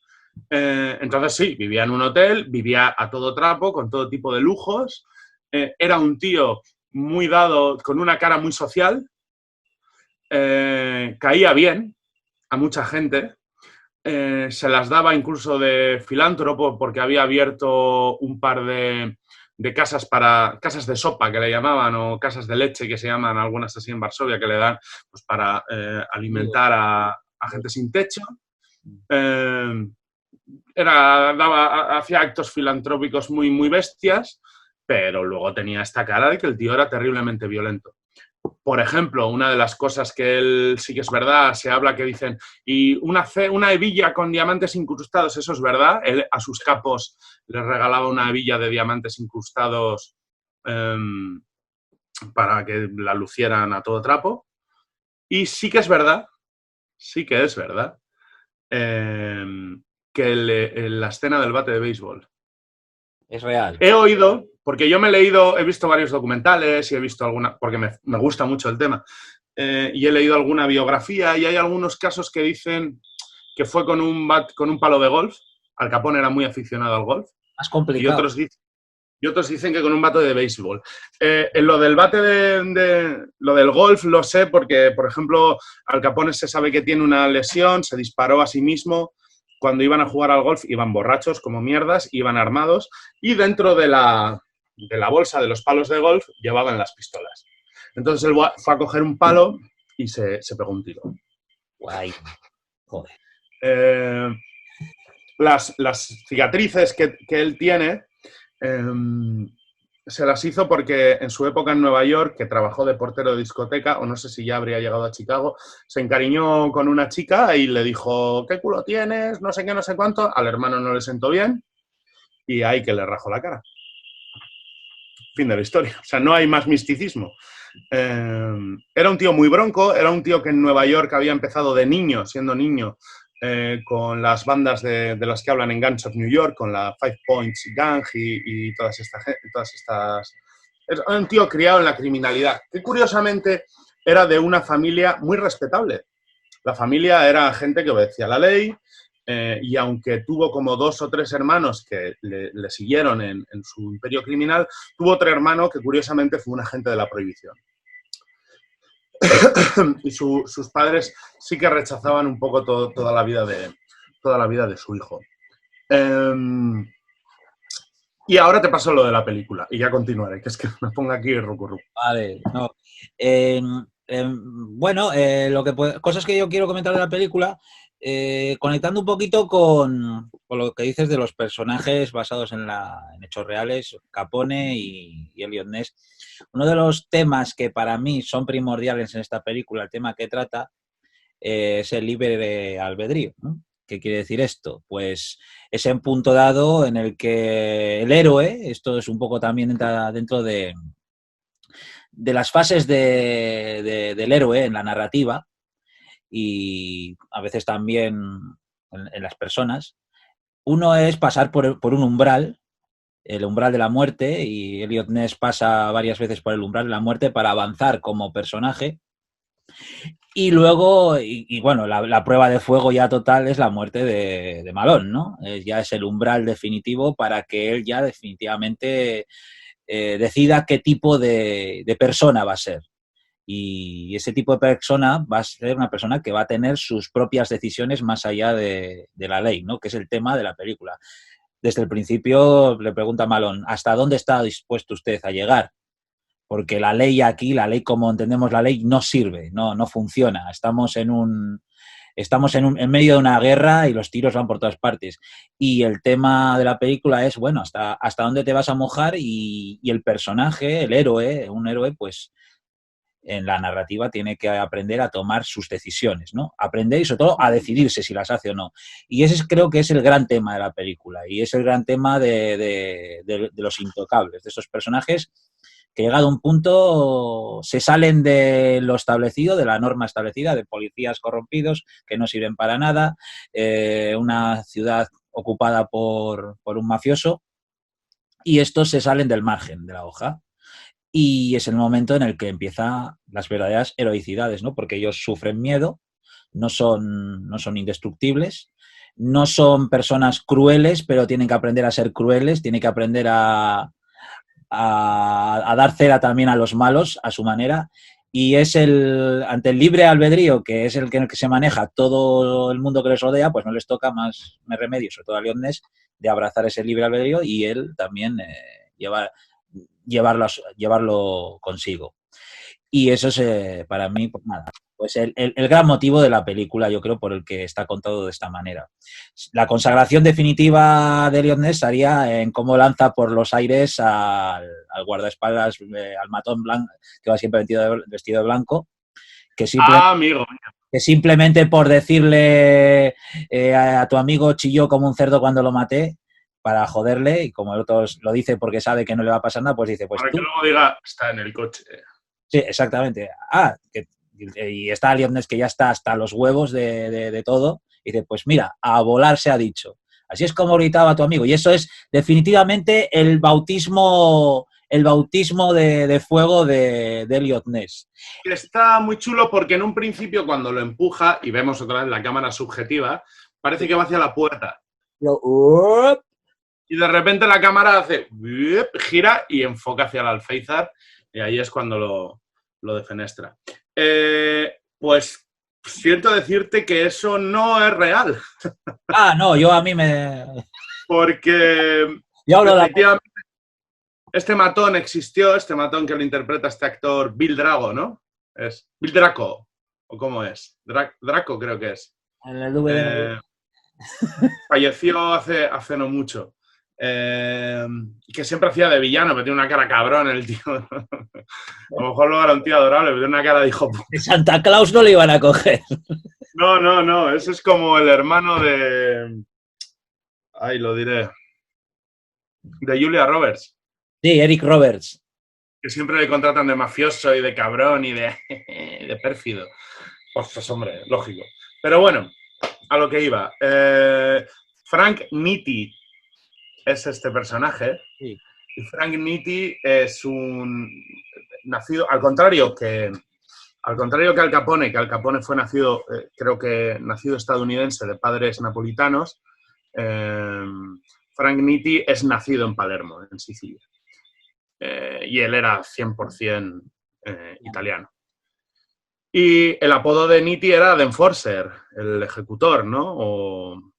Entonces sí, vivía en un hotel, vivía a todo trapo, con todo tipo de lujos. Era un tío muy dado, con una cara muy social, caía bien a mucha gente, se las daba incluso de filántropo porque había abierto un par de casas casas de sopa que le llamaban, o casas de leche que se llaman algunas así en Varsovia, que le dan pues, para alimentar a gente sin techo. Hacía actos filantrópicos muy, muy bestias, pero luego tenía esta cara de que el tío era terriblemente violento. Por ejemplo, una de las cosas que él sí que es verdad, se habla que dicen, y una hebilla con diamantes incrustados, eso es verdad. Él a sus capos les regalaba una hebilla de diamantes incrustados para que la lucieran a todo trapo. Y sí que es verdad, que la escena del bate de béisbol es real. He oído, porque yo he visto varios documentales y he visto porque me gusta mucho el tema, y he leído alguna biografía y hay algunos casos que dicen que fue con un palo de golf. Al Capone era muy aficionado al golf. Más complicado. Y otros dicen que con un bate de béisbol. Lo del lo del golf lo sé porque, por ejemplo, Al Capone se sabe que tiene una lesión, se disparó a sí mismo. Cuando iban a jugar al golf iban borrachos como mierdas, iban armados y dentro de la bolsa de los palos de golf llevaban las pistolas. Entonces él fue a coger un palo y se pegó un tiro. Guay. Joder. Las cicatrices que él tiene se las hizo porque en su época en Nueva York, que trabajó de portero de discoteca, o no sé si ya habría llegado a Chicago, se encariñó con una chica y le dijo, ¿qué culo tienes? No sé qué, no sé cuánto. Al hermano no le sentó bien y ahí que le rajó la cara. Fin de la historia. O sea, no hay más misticismo. Era un tío muy bronco, era un tío que en Nueva York había empezado de niño, siendo niño, con las bandas de las que hablan en Gangs of New York, con la Five Points Gang y todas estas... Era un tío criado en la criminalidad, que curiosamente era de una familia muy respetable. La familia era gente que obedecía la ley, y aunque tuvo como 2 o 3 hermanos que le siguieron en su imperio criminal, tuvo otro hermano que curiosamente fue un agente de la prohibición. Y sus padres sí que rechazaban un poco toda la vida de su hijo. Y ahora te paso lo de la película y ya continuaré, que es que me pongo aquí rucurru. Vale, no. Bueno, cosas que yo quiero comentar de la película, conectando un poquito con lo que dices de los personajes basados en hechos reales, Capone y Elliot Ness. Uno de los temas que para mí son primordiales en esta película, el tema que trata, es el libre albedrío, ¿no? ¿Qué quiere decir esto? Pues es en punto dado en el que el héroe, esto es un poco también dentro de las fases del héroe en la narrativa y a veces también en las personas. Uno es pasar por un umbral, el umbral de la muerte, y Elliot Ness pasa varias veces por el umbral de la muerte para avanzar como personaje. Y luego, bueno, la prueba de fuego ya total es la muerte de Malone, ¿no? Ya es el umbral definitivo para que él ya definitivamente decida qué tipo de persona va a ser. Y ese tipo de persona va a ser una persona que va a tener sus propias decisiones más allá de la ley, ¿no? Que es el tema de la película. Desde el principio le pregunta a Malone, ¿hasta dónde está dispuesto usted a llegar? Porque la ley aquí, la ley como entendemos la ley, no sirve, no funciona. En medio de una guerra y los tiros van por todas partes. Y el tema de la película es, bueno, hasta dónde te vas a mojar y el personaje, el héroe, un héroe, pues en la narrativa tiene que aprender a tomar sus decisiones, ¿no? Aprender y sobre todo a decidirse si las hace o no. Y ese creo que es el gran tema de la película y es el gran tema de los intocables, de estos personajes que llegado a un punto se salen de lo establecido, de la norma establecida, de policías corrompidos que no sirven para nada, una ciudad ocupada por un mafioso, y estos se salen del margen de la hoja. Y es el momento en el que empiezan las verdaderas heroicidades, ¿no? Porque ellos sufren miedo, no son indestructibles, no son personas crueles, pero tienen que aprender a ser crueles, tienen que aprender a dar cera también a los malos a su manera. Y es ante el libre albedrío, que es en el que se maneja todo el mundo que les rodea, pues no les toca más remedio, sobre todo a Elliot Ness, de abrazar ese libre albedrío y él también llevarlo consigo. Y eso es, para mí, pues nada, pues el gran motivo de la película, yo creo, por el que está contado de esta manera. La consagración definitiva de Elliot Ness estaría en cómo lanza por los aires al guardaespaldas, al matón blanco, que va siempre vestido de blanco, que Amigo. que simplemente por decirle a tu amigo chilló como un cerdo cuando lo maté, para joderle, y como el otro lo dice porque sabe que no le va a pasar nada, pues dice, pues Para tú... que luego diga, está en el coche. Sí, exactamente. Y está Elliot Ness que ya está hasta los huevos de todo, y dice, pues mira, a volar se ha dicho. Así es como gritaba tu amigo, y eso es definitivamente el bautismo de fuego de Elliot Ness. Está muy chulo porque en un principio cuando lo empuja, y vemos otra vez la cámara subjetiva, parece que va hacia la puerta. Y de repente la cámara hace, gira y enfoca hacia el alféizar, y ahí es cuando lo defenestra. Pues siento decirte que eso no es real. No, yo a mí me... Porque yo hablo efectivamente este matón existió, este matón que lo interpreta este actor Bill Drago, ¿no? Es Bill Draco, ¿o cómo es? Draco creo que es. Falleció hace no mucho. Que siempre hacía de villano, pero tiene una cara cabrón el tío. A lo mejor luego era un tío adorable, pero tiene una cara de hijo puta. Santa Claus no le iban a coger. No, ese es como el hermano de... Ay, lo diré. De Julia Roberts. Sí, Eric Roberts. Que siempre le contratan de mafioso y de cabrón y de pérfido. Pues hombre, lógico. Pero bueno, a lo que iba. Frank Nitti es este personaje. Sí. Y Frank Nitti es un nacido, al contrario que Al Capone, que Al Capone fue nacido, creo que nacido estadounidense de padres napolitanos, Frank Nitti es nacido en Palermo, en Sicilia. Y él era 100% italiano. Y el apodo de Nitti era The Enforcer, el ejecutor, ¿no?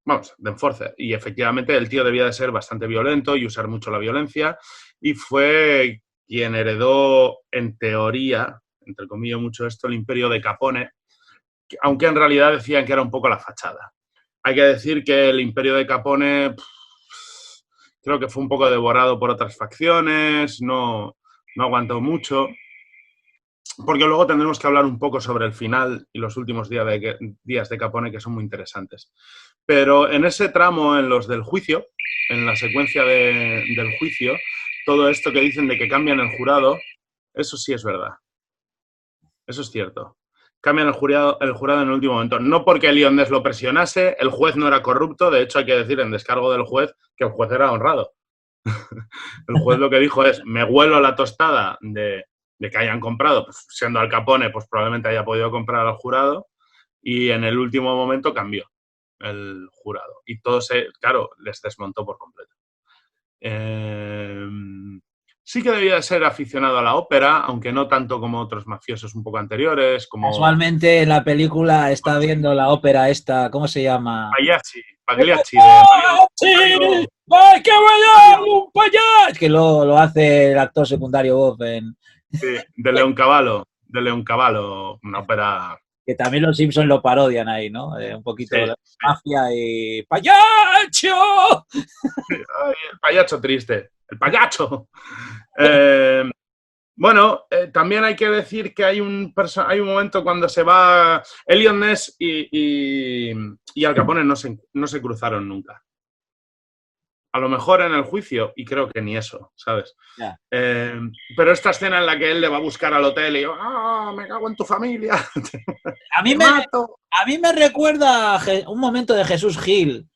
vamos, de enforcer. Y efectivamente el tío debía de ser bastante violento y usar mucho la violencia y fue quien heredó, en teoría, entre comillas mucho esto, el imperio de Capone, aunque en realidad decían que era un poco la fachada. Hay que decir que el imperio de Capone creo que fue un poco devorado por otras facciones, no aguantó mucho, porque luego tendremos que hablar un poco sobre el final y los últimos días de Capone, que son muy interesantes. Pero en ese tramo, en los del juicio, en la secuencia del juicio, todo esto que dicen de que cambian el jurado, eso sí es verdad. Eso es cierto. Cambian el jurado en el último momento. No porque Elion Ness lo presionase, el juez no era corrupto, de hecho hay que decir en descargo del juez que el juez era honrado. El juez lo que dijo es, me huelo la tostada de que hayan comprado, pues, siendo Al Capone, pues probablemente haya podido comprar al jurado, y en el último momento cambió el jurado. Y todo claro, les desmontó por completo. Sí que debía ser aficionado a la ópera, aunque no tanto como otros mafiosos un poco anteriores. Casualmente en la película está viendo la ópera esta, ¿cómo se llama? Pagliacci ¡Pagliacci! ¡Ay, qué bueno! ¡Un payaso! Que lo hace el actor secundario Bob en... Sí, de Leoncavallo, una ópera... Que también los Simpsons lo parodian ahí, ¿no? Un poquito de sí. mafia y... ¡Payacho! Ay, el payacho triste, el payacho. Bueno, también hay que decir que hay un momento cuando se va Elion Ness y Al Capone no se cruzaron nunca. A lo mejor en el juicio, y creo que ni eso, ¿sabes? Yeah. Pero esta escena en la que él le va a buscar al hotel y yo, me cago en tu familia. A mí me recuerda un momento de Jesús Gil.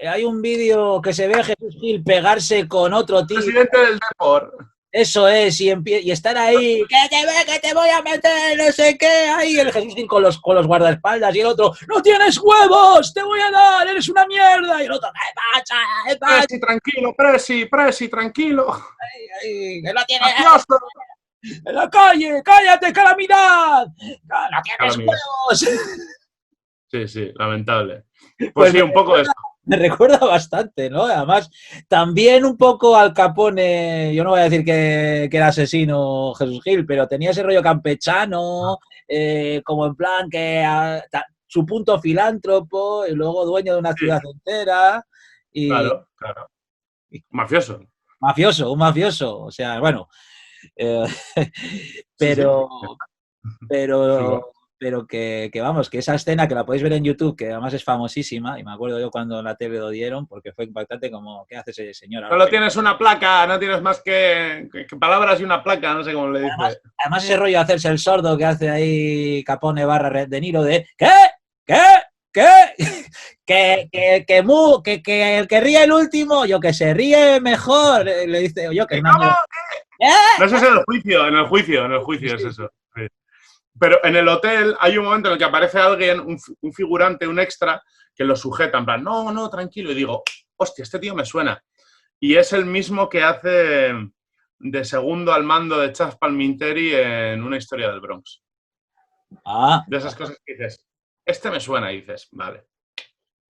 Hay un vídeo que se ve a Jesús Gil pegarse con otro tío. Presidente del Depor. Eso es, y estar ahí, que te voy a meter, no sé qué, ahí el Jesús Gil con los guardaespaldas y el otro, ¡no tienes huevos! ¡Te voy a dar! ¡Eres una mierda! Y el otro, ¡qué pasa! Presi, tranquilo, Presi, tranquilo. Ay, que no tienes... ¡En la calle! ¡Cállate, calamidad! ¡No tienes huevos! Sí, lamentable. Pues sí, un poco eso. Me recuerda bastante, ¿no? Además, también un poco Al Capone, yo no voy a decir que era asesino Jesús Gil, pero tenía ese rollo campechano, como en plan que su punto filántropo y luego dueño de una ciudad entera. Y, claro. Mafioso. Un mafioso. O sea, bueno. Pero que vamos, que esa escena que la podéis ver en YouTube, que además es famosísima, y me acuerdo yo cuando en la tele lo dieron, porque fue impactante como, ¿qué hace ese señor? Solo tienes una placa, no tienes más que palabras y una placa, no sé cómo le dice. Además ese rollo de hacerse el sordo que hace ahí Capone / De Niro de ¿qué? Que el que ríe el último, yo que se ríe mejor, le dice yo que no. No, eso es en el juicio sí. Es eso. Sí. Pero en el hotel hay un momento en el que aparece alguien, un figurante, un extra, que lo sujeta, en plan, no, tranquilo. Y digo, hostia, este tío me suena. Y es el mismo que hace de segundo al mando de Chaz Palminteri en Una historia del Bronx. De esas cosas que dices, este me suena, y dices, vale.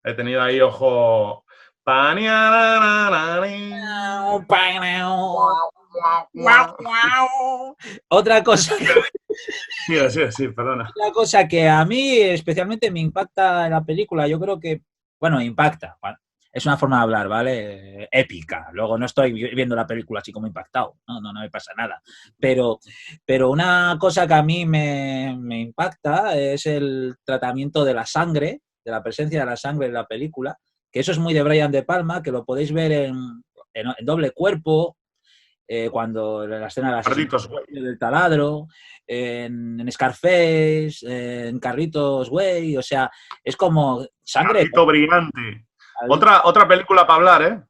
He tenido ahí ojo... Otra cosa sí, perdona. Otra cosa que a mí especialmente me impacta en la película, yo creo que, bueno, impacta, bueno, es una forma de hablar, ¿vale? Épica. Luego no estoy viendo la película así como impactado, no me pasa nada. Pero una cosa que a mí me impacta es el tratamiento de la sangre, de la presencia de la sangre en la película, que eso es muy de Brian De Palma, que lo podéis ver en Doble Cuerpo, cuando la escena de del taladro, en Scarface, en Carlitos Way, o sea, es como sangre. Carlito brillante. Otra película para hablar, ¿eh?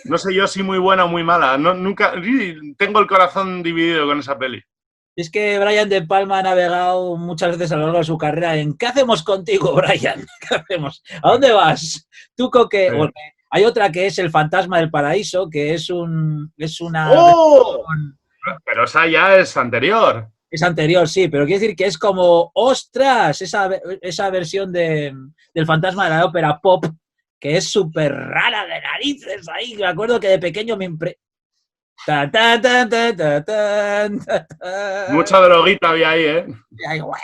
No sé yo si muy buena o muy mala. Nunca tengo el corazón dividido con esa peli. Es que Brian De Palma ha navegado muchas veces a lo largo de su carrera en ¿qué hacemos contigo, Brian? ¿Qué hacemos? ¿A dónde vas? Tú que... Sí. Hay otra que es El fantasma del paraíso, que es una... ¡Oh! Pero esa ya es anterior. Es anterior, sí, pero quiere decir que es como, ¡ostras! Esa versión del fantasma de la ópera pop que es súper rara de narices ahí. Me acuerdo que de pequeño me Ta, ta, ta, ta, ta, ta, ta, ta. Mucha droguita había ahí, ¿eh? Ay, güey.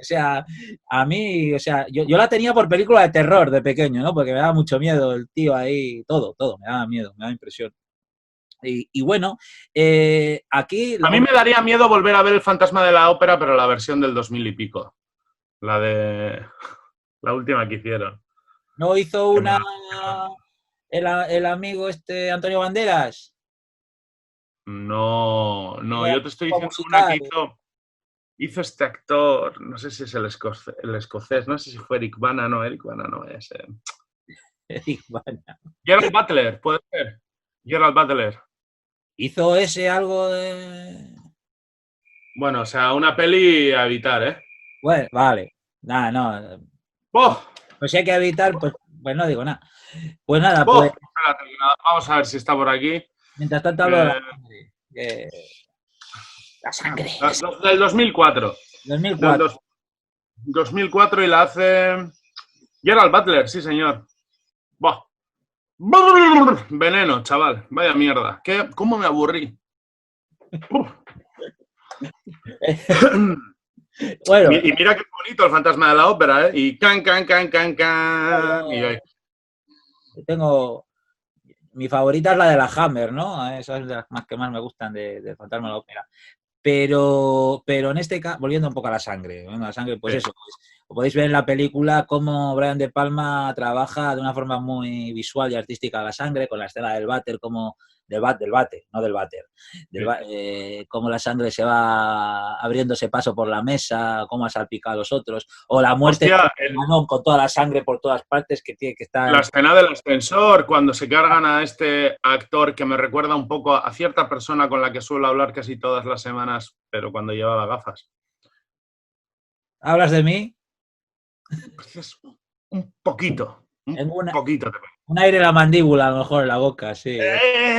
O sea, a mí, o sea, yo la tenía por película de terror de pequeño, ¿no? Porque me daba mucho miedo el tío ahí, todo, me daba miedo, me daba impresión. Y bueno, aquí... A mí me daría miedo volver a ver El fantasma de la ópera, pero la versión del 2000 y pico. La de... La última que hicieron. ¿No hizo Que una el amigo Antonio Banderas? No, Era yo te estoy tipo diciendo una que musical. hizo este actor, no sé si es el escocés, no sé si fue Eric Bana, no es. Eric Bana. Gerald Butler, puede ser. Gerald Butler. ¿Hizo ese algo de...? Bueno, o sea, una peli a evitar, ¿eh? Bueno, vale. Nada, no. ¡Boh! Pues si hay que evitar, pues no digo nada. Pues nada, ¡Boh! pues Espérate, vamos a ver si está por aquí. mientras tanto hablo de la sangre. La sangre. Del 2004. 2004. 2004 y la hace Gerald Butler, sí, señor. ¡Boh! Veneno, chaval. Vaya mierda. ¿Cómo me aburrí? Bueno, Y mira qué bonito el fantasma de la ópera, ¿eh? Y can. Y ahí. tengo... Mi favorita es la de la Hammer, ¿no? Esa es de las más que más me gustan de Fantasma de la Ópera. Pero en este caso, volviendo un poco a la sangre, bueno, la sangre, pues Sí. eso, pues, podéis ver en la película cómo Brian De Palma trabaja de una forma muy visual y artística la sangre, con la escena del váter, como del bate, no del váter, cómo la sangre se va abriéndose paso por la mesa, cómo ha salpicado a los otros, o la muerte Hostia, de Manon con toda la sangre por todas partes que tiene que estar... la escena del ascensor, cuando se cargan a este actor que me recuerda un poco a cierta persona con la que suelo hablar casi todas las semanas, pero cuando llevaba gafas. ¿Hablas de mí? Pues es un poquito, un poquito. Un aire en la mandíbula, a lo mejor en la boca, sí.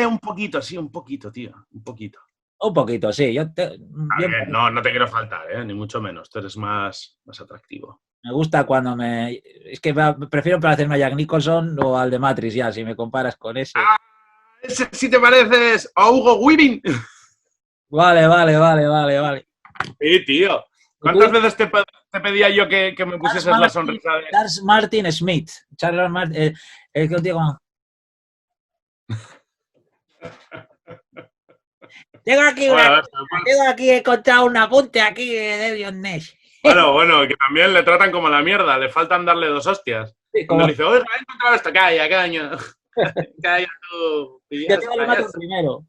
Un poquito, sí, un poquito, tío, un poquito. Un poquito, sí. No te quiero faltar, ni mucho menos. Tú eres más atractivo. Me gusta cuando me... Es que prefiero parecerme a Jack Nicholson o al de Matrix, ya, si me comparas con ese. Ese sí te pareces a Hugo Weaving. Vale. Sí, tío. ¿Cuántas veces te pedía yo que me pusieses la sonrisa de... Charles Martin Smith. Charles Martin, el que digo... Tengo aquí, he encontrado un apunte aquí de Elliot Ness. Bueno, que también le tratan como la mierda, le faltan darle 2 hostias. Sí, cuando le dice, oiga, he encontrado esto, calla, caño. Calla tú. Yo tengo que matar primero.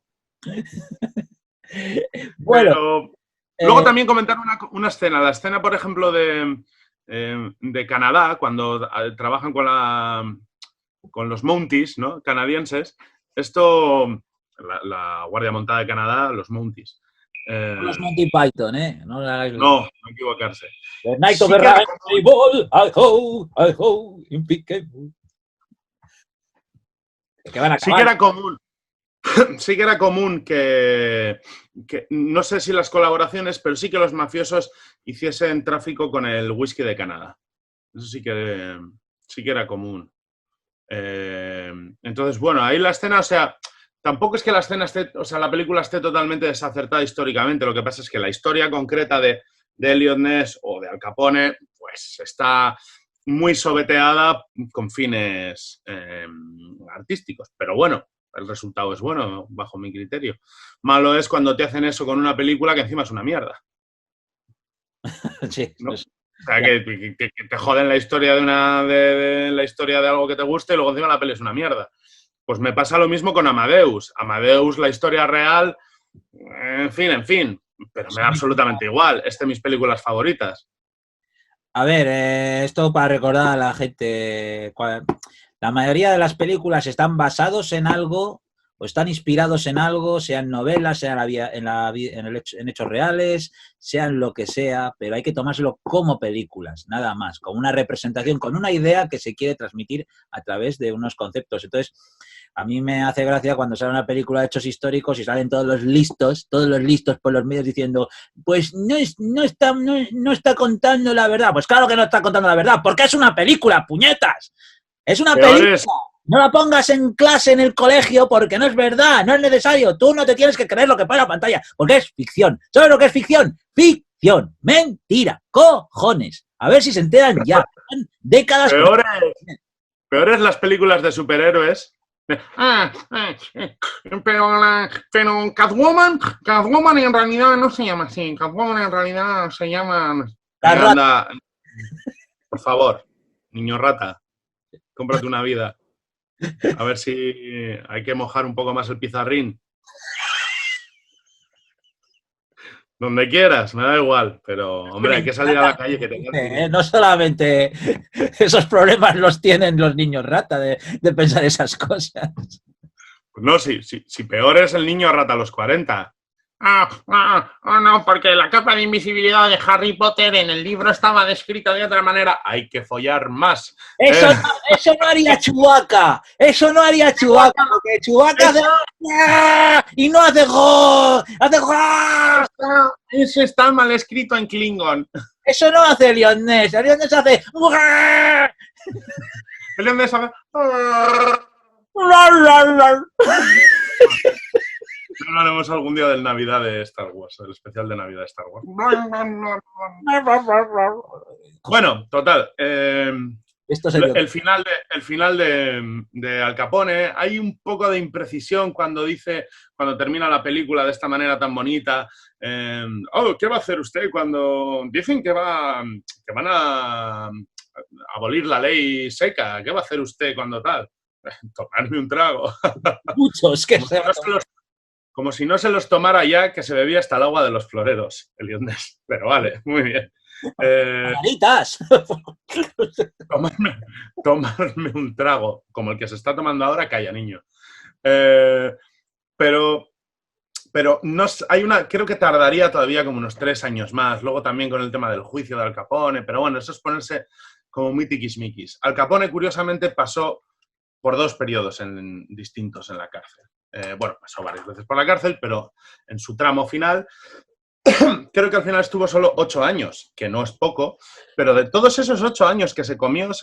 Bueno. Pero, luego también comentar una escena. La escena, por ejemplo, de Canadá, cuando trabajan con los Mounties, ¿no? Canadienses. Esto, la Guardia Montada de Canadá, los Mounties. Los Monty Python, ¿eh? No equivocarse. The Night of the Round Table, I ho, in Peekaboo. Que van a acabar. Sí que era común que no sé si las colaboraciones, pero sí que los mafiosos hiciesen tráfico con el whisky de Canadá. Eso sí que era común. Entonces, bueno, ahí la escena, o sea, tampoco es que la escena la película esté totalmente desacertada históricamente. Lo que pasa es que la historia concreta de Elliot Ness o de Al Capone, pues está muy sobeteada con fines artísticos. Pero bueno, el resultado es bueno, bajo mi criterio. Malo es cuando te hacen eso con una película que encima es una mierda. Sí, ¿no? O sea, que te joden la historia de la historia de algo que te guste y luego encima la peli es una mierda. Pues me pasa lo mismo con Amadeus. Amadeus, la historia real, en fin. Pero me da absolutamente igual. Es de mis películas favoritas. A ver, esto para recordar a la gente... La mayoría de las películas están basados en algo o están inspirados en algo, sean novelas, sean en hechos reales, sean lo que sea, pero hay que tomárselo como películas, nada más, como una representación, con una idea que se quiere transmitir a través de unos conceptos. Entonces, a mí me hace gracia cuando sale una película de hechos históricos y salen todos los listos por los medios diciendo, pues no está contando la verdad. Pues claro que no está contando la verdad, porque es una película, puñetas. Es una Peor película. es- No la pongas en clase en el colegio porque no es verdad, no es necesario. Tú no te tienes que creer lo que pone en la pantalla porque es ficción. ¿Sabes lo que es ficción? Ficción. Mentira. Cojones. A ver si se enteran ya. Son décadas. Peor Peores las películas de superhéroes. Pero Catwoman en realidad no se llama así. Catwoman en realidad se llama. La rata. Anda, por favor, niño rata, cómprate una vida. A ver si hay que mojar un poco más el pizarrín. Donde quieras, me da igual. Pero, hombre, hay que salir a la calle que te No solamente esos problemas los tienen los niños rata de pensar esas cosas. No, si peor es el niño rata a los 40. No, porque la capa de invisibilidad de Harry Potter en el libro estaba descrita de otra manera. Hay que follar más. Eso no haría Chewbacca. Eso no haría Chewbacca. Porque Chewbacca hace... y no hace... Hace... Eso está mal escrito en Klingon. Eso no hace Elliot Ness. Elliot Ness hace... El de esa... Hablaremos algún día del Navidad de Star Wars, el especial de Navidad de Star Wars. Bueno, total. Esto sería... El final de Al Capone, hay un poco de imprecisión cuando termina la película de esta manera tan bonita. ¿Qué va a hacer usted cuando dicen que van a abolir la ley seca? ¿Qué va a hacer usted cuando tal? Tomarme un trago. Muchos que como si no se los tomara ya, que se bebía hasta el agua de los floreros, Elliot Ness. Pero vale, muy bien. ¡Maritas! Tomarme un trago, como el que se está tomando ahora, calla, niño. Pero no, creo que tardaría todavía como unos 3 años más. Luego también con el tema del juicio de Al Capone. Pero bueno, eso es ponerse como muy tiquismiquis. Al Capone, curiosamente, pasó por 2 periodos distintos en la cárcel. Pasó varias veces por la cárcel, pero en su tramo final, creo que al final estuvo solo 8 años, que no es poco, pero de todos esos 8 años que se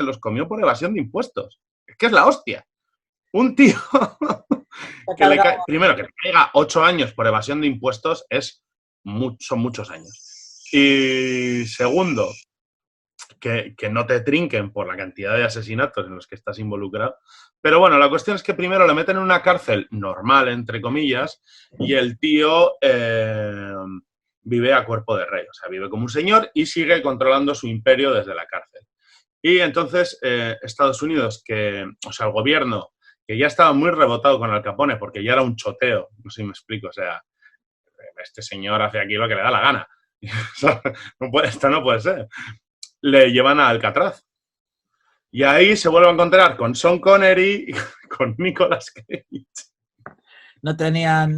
los comió por evasión de impuestos. Es que es la hostia. Un tío primero, que le caiga 8 años por evasión de impuestos son muchos años. Y segundo, que no te trinquen por la cantidad de asesinatos en los que estás involucrado. Pero bueno, la cuestión es que primero le meten en una cárcel normal, entre comillas, y el tío vive a cuerpo de rey. O sea, vive como un señor y sigue controlando su imperio desde la cárcel. Y entonces Estados Unidos, el gobierno, que ya estaba muy rebotado con Al Capone porque ya era un choteo, no sé si me explico, o sea, este señor hace aquí lo que le da la gana. Esto no puede ser. Le llevan a Alcatraz. Y ahí se vuelve a encontrar con Sean Connery y con Nicolas Cage. No tenían...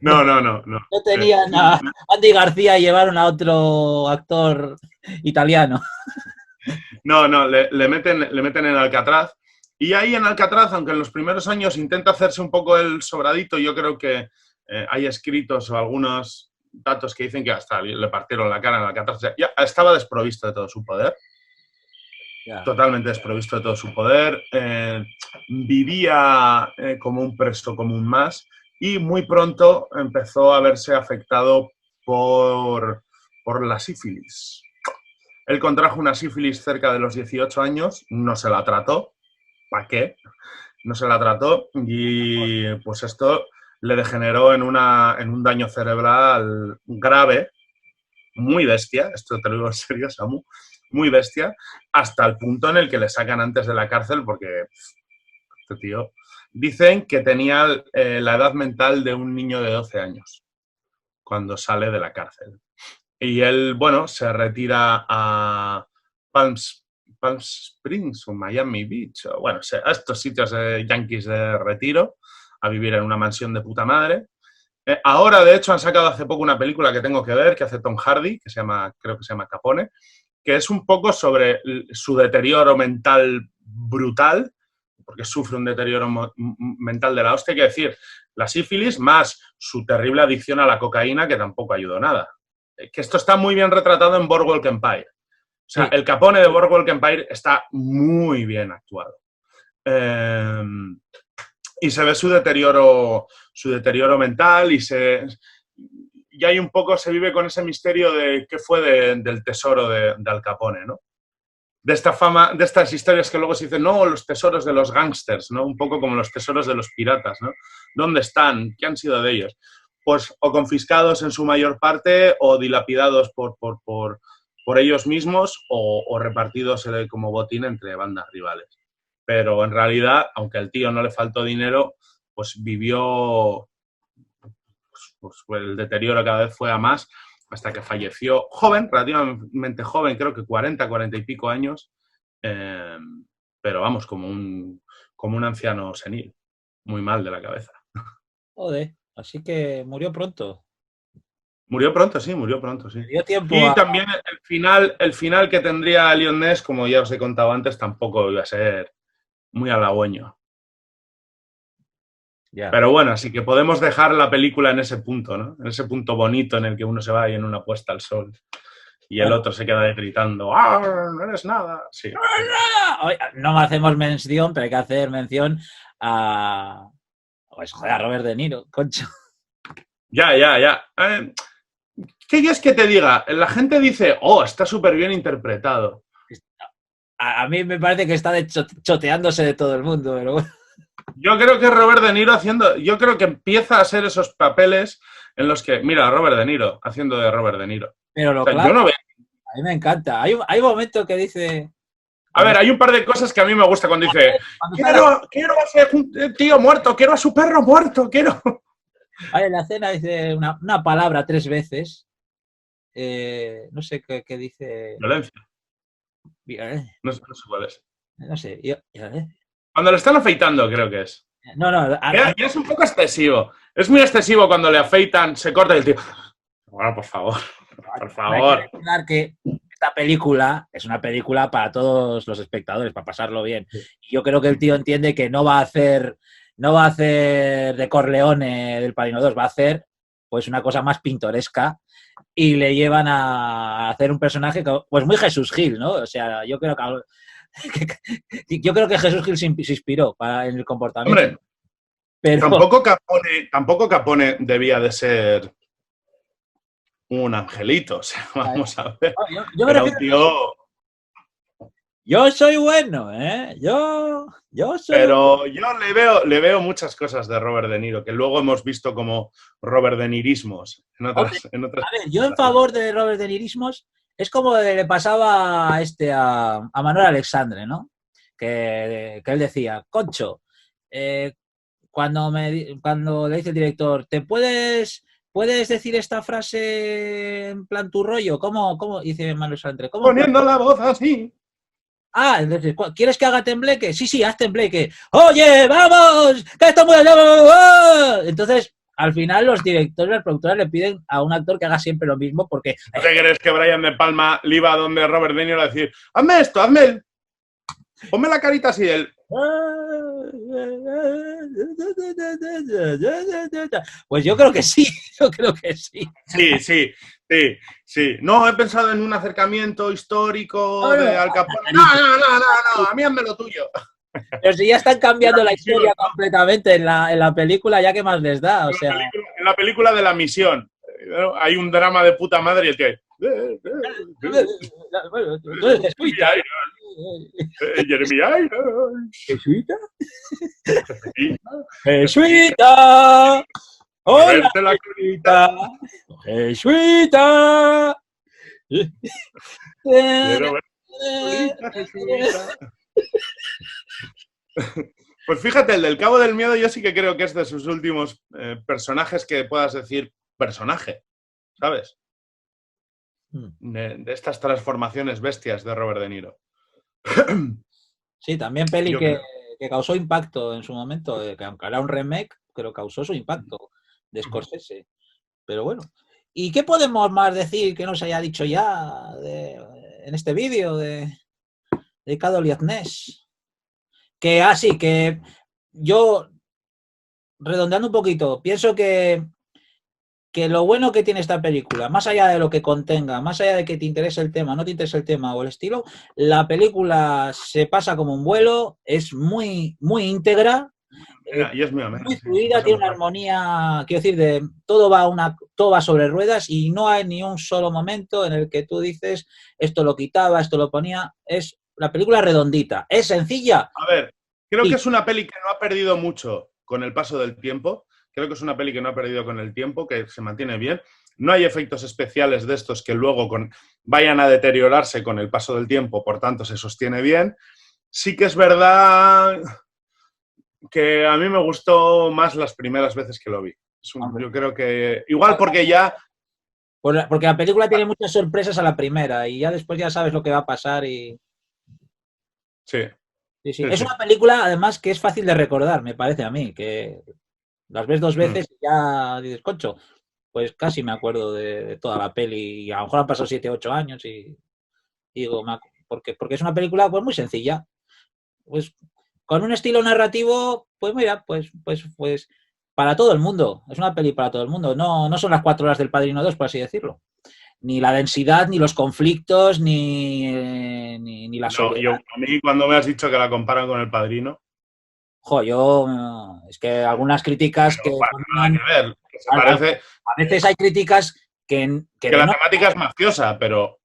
No. No tenían a Andy García y llevaron a otro actor italiano. No, le meten en Alcatraz. Y ahí en Alcatraz, aunque en los primeros años intenta hacerse un poco el sobradito, yo creo que hay escritos o algunos datos que dicen que hasta le partieron la cara en Alcatraz. O sea, ya estaba desprovisto de todo su poder. Totalmente desprovisto de todo su poder. Vivía como un preso común más y muy pronto empezó a verse afectado por la sífilis. Él contrajo una sífilis cerca de los 18 años, no se la trató. ¿Para qué? No se la trató y pues esto le degeneró en un daño cerebral grave, muy bestia, esto te lo digo en serio, Samu, muy bestia, hasta el punto en el que le sacan antes de la cárcel porque este tío... Dicen que tenía la edad mental de un niño de 12 años cuando sale de la cárcel. Y él, se retira a Palm Springs o Miami Beach, a estos sitios yanquis de retiro, a vivir en una mansión de puta madre. Ahora, de hecho, han sacado hace poco una película que tengo que ver, que hace Tom Hardy, creo que se llama Capone, que es un poco sobre su deterioro mental brutal, porque sufre un deterioro mental de la hostia, hay que decir, la sífilis más su terrible adicción a la cocaína, que tampoco ayudó nada. Que esto está muy bien retratado en Boardwalk Empire. sea, Sí. el Capone de Boardwalk Empire está muy bien actuado. Y se ve su deterioro mental y hay un poco, se vive con ese misterio de qué fue del tesoro de Al Capone, ¿no? De esta fama, de estas historias que luego se dicen, no, los tesoros de los gángsters, ¿no? Un poco como los tesoros de los piratas, ¿no? ¿Dónde están? ¿Qué han sido de ellos? Pues o confiscados en su mayor parte o dilapidados por ellos mismos o repartidos como botín entre bandas rivales. Pero en realidad, aunque al tío no le faltó dinero, pues vivió, pues el deterioro cada vez fue a más hasta que falleció joven, relativamente joven, creo que 40 y pico años, pero vamos, como un anciano senil, muy mal de la cabeza. Joder, así que murió pronto. Murió pronto, sí. Me dio tiempo Y a... también el final que tendría Leon Ness, como ya os he contado antes, tampoco iba a ser muy halagüeño. Ya. Pero bueno, así que podemos dejar la película en ese punto, ¿no? En ese punto bonito en el que uno se va y en una puesta al sol y el Bueno, otro se queda ahí gritando, ¡ah, no eres nada! Sí. no hacemos mención, pero hay que hacer mención a... Pues joder, a Robert De Niro, concho. Ya. ¿Qué quieres que te diga? La gente dice, oh, está súper bien interpretado. A mí me parece que está choteándose de todo el mundo, pero bueno. Yo creo que Robert De Niro yo creo que empieza a hacer esos papeles en los que, mira, Robert De Niro, haciendo de Robert De Niro. Pero O lo sea, claro, yo no veo. a mí me encanta. Hay momentos que dice... A ver, hay un par de cosas que a mí me gusta cuando dice, Cuando está quiero a ese tío muerto, quiero a su perro muerto, quiero. en la cena dice una palabra 3 veces. No sé qué dice. Violencia. Eh, No sé cuál es. No sé. Cuando le están afeitando, creo que es. No, Ya es un poco excesivo. Es muy excesivo cuando le afeitan, se corta y el tío. Bueno, por favor. Por hay que favor. recordar que esta película es una película para todos los espectadores, para pasarlo bien. Y yo creo que el tío entiende que no va a hacer de Corleone del Padrino 2, va a hacer pues una cosa más pintoresca y le llevan a hacer un personaje pues muy Jesús Gil, ¿no? O sea, yo creo que Jesús Gil se inspiró en el comportamiento. Hombre, pero tampoco Capone debía de ser un angelito. O sea, vamos a ver. yo me Era un refiero, tío. yo soy bueno, ¿eh? Yo soy bueno. Pero yo le veo muchas cosas de Robert De Niro, que luego hemos visto como Robert De Nirismos Hombre, en otras. a ver, yo en favor de Robert De Nirismos es como le pasaba a Manuel Alexandre, ¿no? Que él decía, Concho, cuando le dice el director, ¿puedes decir esta frase en plan tu rollo? ¿Cómo? Dice Manuel Alexandre, ¿cómo? Poniendo la voz así. Ah, entonces, ¿quieres que haga tembleque? Sí, haz tembleque. ¡Oye, vamos! ¡Que esto muy... Entonces, al final, los directores, las productoras le piden a un actor que haga siempre lo mismo porque... ¿No te crees que Brian De Palma le iba a donde Robert De Niro a decir, hazme esto, hazme... Ponme la carita así él. Pues yo creo que sí, Sí. No, he pensado en un acercamiento histórico de Al Capone. No, a mí hazme lo tuyo. Pero si ya están cambiando la historia completamente en la película, ya que más les da, o sea... En la película de La Misión hay un drama de puta madre y el que... Jeremy Irons. ¿Jesuita? ¡Jesuita! ¡Hola, la colita! ¡Jesuita! Quiero ver Jesuita. Pues fíjate, el del Cabo del Miedo yo sí que creo que es de sus últimos personajes que puedas decir personaje, ¿sabes? De estas transformaciones bestias de Robert De Niro. Sí, también peli que causó impacto en su momento, que aunque era un remake, pero causó su impacto de Scorsese. Pero bueno. ¿Y qué podemos más decir que no se haya dicho ya en este vídeo dedicado a Liam Neeson? Que así, que yo, redondeando un poquito, pienso que que lo bueno que tiene esta película, más allá de lo que contenga, más allá de que te interese el tema, no te interese el tema o el estilo, la película se pasa como un vuelo, es muy, muy íntegra, Mira, y es muy amena, muy sí, se fluida, pasa tiene muy una rápido. armonía, quiero decir, todo va sobre ruedas y no hay ni un solo momento en el que tú dices esto lo quitaba, esto lo ponía. Es la película redondita, es sencilla. A ver, creo que Sí, es una peli que no ha perdido mucho con el paso del tiempo. Creo que es una peli que no ha perdido con el tiempo, que se mantiene bien. No hay efectos especiales de estos que luego vayan a deteriorarse con el paso del tiempo, por tanto se sostiene bien. Sí que es verdad que a mí me gustó más las primeras veces que lo vi. hombre, Yo creo que igual porque ya... porque la película tiene muchas sorpresas a la primera y ya después ya sabes lo que va a pasar y Sí, sí, sí. sí, Es sí. una película además que es fácil de recordar, me parece a mí, que las ves dos Mm. veces y ya dices, concho, pues casi me acuerdo de toda la peli y a lo mejor han pasado 7, 8 años y digo, porque es una película pues muy sencilla, pues con un estilo narrativo, pues mira, pues para todo el mundo, es una peli para todo el mundo, no son las 4 horas del Padrino 2, por así decirlo, ni la densidad, ni los conflictos, ni la No, soledad. a mí cuando me has dicho que la comparan con El Padrino, Jo, es que algunas críticas que no pasa nada ponían, que ver. Que se parece a veces hay críticas que que la denostan, temática es mafiosa, pero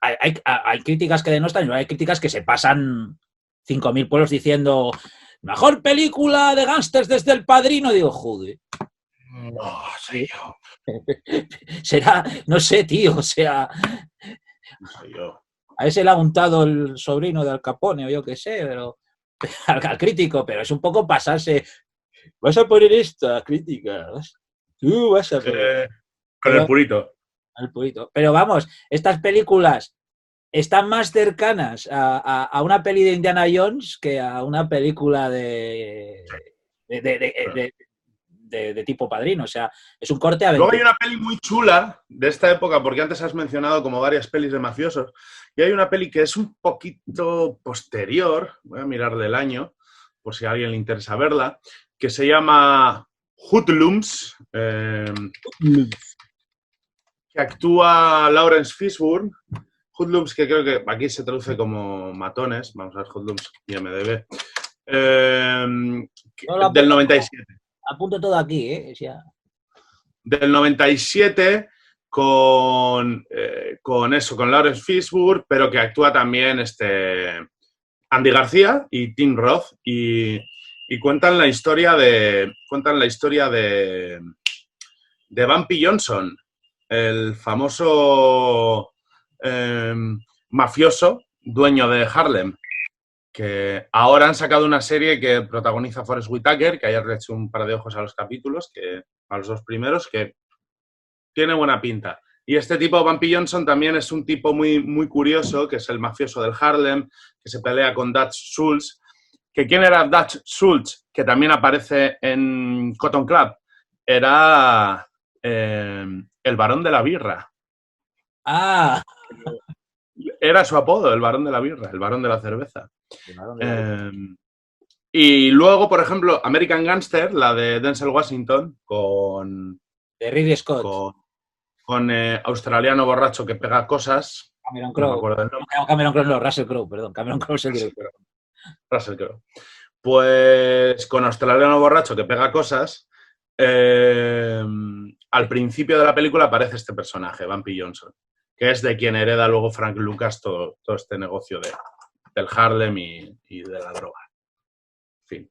hay críticas que denostan y hay críticas que se pasan 5.000 pueblos diciendo mejor película de gángsters desde El Padrino. Digo, joder. no sé yo. Será, no sé, tío, o sea, No sé yo. a ese le ha untado el sobrino de Al Capone o yo qué sé, pero al crítico, pero es un poco pasarse. Vas a poner esta crítica, tú vas a poner. Eh, con el Pero, purito. al purito. Pero vamos, estas películas están más cercanas a una peli de Indiana Jones que a una película de tipo Padrino. O sea, es un corte Luego hay aventura. una peli muy chula de esta época, porque antes has mencionado como varias pelis de mafiosos, y hay una peli que es un poquito posterior, voy a mirar del año, por si a alguien le interesa verla, que se llama Hoodlums, que actúa Lawrence Fishburne. Hoodlums, que creo que aquí se traduce como matones, vamos a ver Hoodlums IMDb, Yo lo del 97. apunto todo aquí, ¿eh? O sea, Del 97 con eso, con Lawrence Fishburne, pero que actúa también Andy García y Tim Roth y cuentan la historia de Bumpy Johnson, el famoso eh, mafioso dueño de Harlem, que ahora han sacado una serie que protagoniza Forest Whitaker, que ayer le he hecho un par de ojos a los capítulos, a los dos primeros, que tiene buena pinta. Y este tipo, Bumpy Johnson, también es un tipo muy, muy curioso, que es el mafioso del Harlem, que se pelea con Dutch Schultz. ¿Que quién era Dutch Schultz? Que también aparece en Cotton Club. Era el varón de la birra. ah, Era su apodo, el varón de la birra, el varón de la cerveza. ¿dónde la vi? Eh, y luego, por ejemplo, American Gangster, la de Denzel Washington, De Ridley Scott, con australiano borracho que pega cosas, Cameron no me Crowe. acuerdo del nombre, No, Cameron Crowe, no, Russell Crowe, perdón. Cameron Crowe es el director. Russell Crowe. Pues con australiano borracho que pega cosas, al principio de la película aparece este personaje, Bumpy Johnson, que es de quien hereda luego Frank Lucas todo este negocio del Harlem y de la droga. En fin.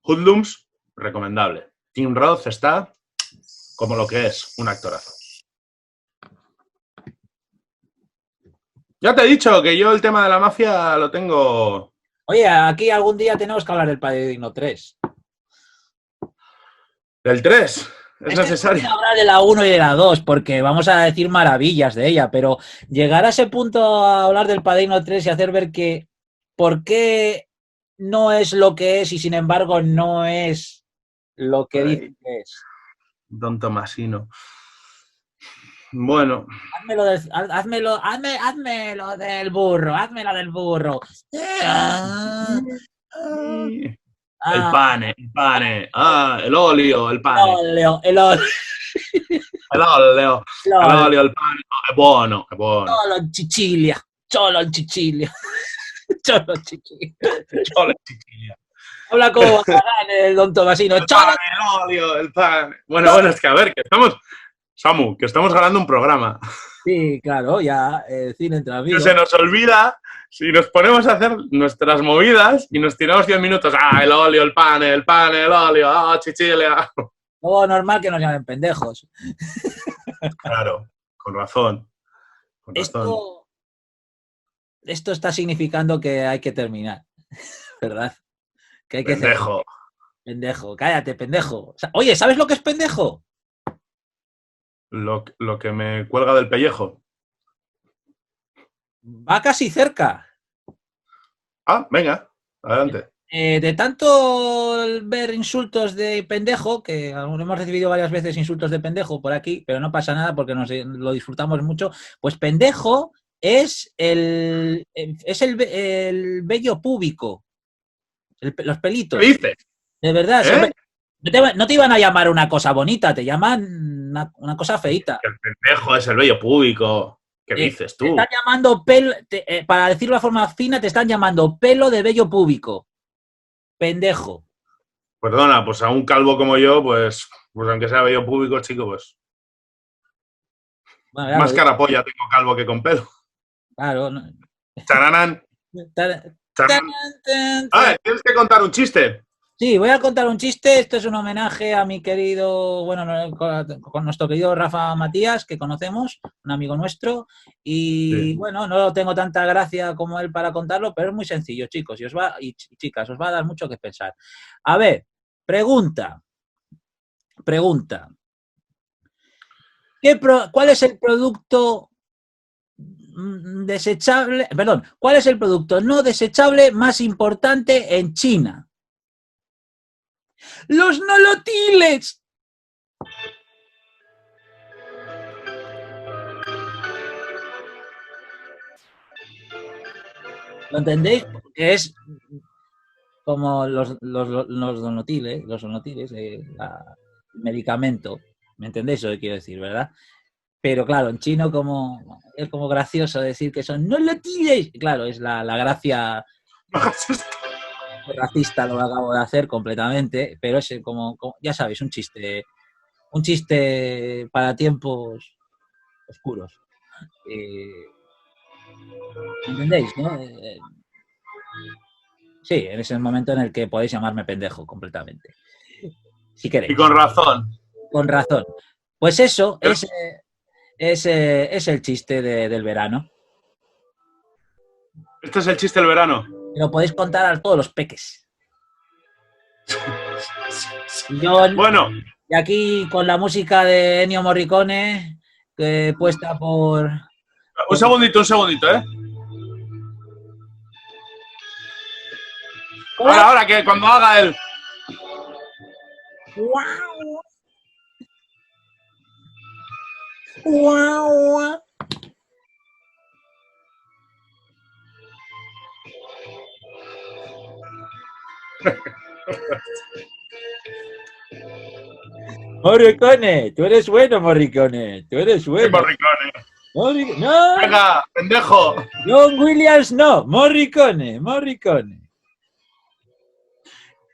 Hoodlums, recomendable. Tim Roth está como lo que es, un actorazo. Ya te he dicho que yo el tema de la mafia lo tengo... Oye, aquí algún día tenemos que hablar del Padrino 3. Del 3, es Es que es fácil necesario. hablar de la uno y de la 2 porque vamos a decir maravillas de ella, pero llegar a ese punto a hablar del Padrino 3 y hacer ver que por qué no es lo que es y sin embargo no es lo que Ay, dicen que es. Don Tomasino. Bueno, Hazmelo del burro, hazmelo del burro. Ah, ah, el ah, pane, el pane. Ah, el óleo, el pane. el óleo. El óleo, el pan, è buono, è buono. Solo en Sicilia, solo en Sicilia. Solo en Sicilia. Solo en Sicilia. Habla como Barragán, el don Tomasino. El pan, el óleo, el pan. Bueno, es que a ver, que estamos... Samu, que estamos ganando un programa. Sí, claro, ya, cine entre Que amigos. se nos olvida si nos ponemos a hacer nuestras movidas y nos tiramos 10 minutos. El óleo, el pan, el óleo, Sicilia. Todo normal que nos llamen pendejos. Claro, con razón. Con razón. Esto está significando que hay que terminar, ¿verdad? Que hay que Pendejo. Pendejo, cállate, pendejo. O sea, oye, ¿sabes lo que es pendejo? Lo que me cuelga del pellejo. Va casi cerca. Ah, venga, adelante. De tanto ver insultos de pendejo, que hemos recibido varias veces insultos de pendejo por aquí, pero no pasa nada porque lo disfrutamos mucho, pues pendejo es el vello púbico, los pelitos. ¿Qué dices? De verdad, ¿Eh? no te iban a llamar una cosa bonita, te llaman una cosa feíta. El pendejo es el vello púbico. ¿Qué dices tú? Te están llamando pelo, para decirlo de forma fina, te están llamando pelo de vello púbico. Pendejo. Perdona, pues a un calvo como yo, pues aunque sea vello público, chico, pues... Bueno, más carapolla tengo calvo que con pelo. Claro. No. Charanán. Tienes que contar un chiste. Sí, voy a contar un chiste. Esto es un homenaje a mi querido, bueno, con nuestro querido Rafa Matías, que conocemos, un amigo nuestro. Y sí. Bueno, no tengo tanta gracia como él para contarlo, pero es muy sencillo, chicos. Y chicas, os va a dar mucho que pensar. A ver, pregunta. ¿Cuál es el producto desechable? Perdón, ¿cuál es el producto no desechable más importante en China? ¡Los nolotiles! ¿Lo entendéis? Es como los nolotiles, medicamento. ¿Me entendéis lo que quiero decir, verdad? Pero claro, en chino es como gracioso decir que son nolotiles. Claro, es la gracia racista, lo acabo de hacer completamente, pero es como ya sabéis, un chiste para tiempos oscuros. ¿Entendéis, no? Sí, en ese momento en el que podéis llamarme pendejo completamente. Si queréis. Y con razón. Con razón. Pues eso es el chiste del verano. ¿Este es el chiste del verano? Lo podéis contar a todos los peques. Bueno. Y aquí con la música de Ennio Morricone, puesta por... Un segundito, ¿eh? Ahora que cuando haga el... ¡Wow! ¡Wow! Morricone, tú eres bueno, Morricone. Tú eres bueno. Morricone. No. Venga, pendejo. John Williams no. Morricone.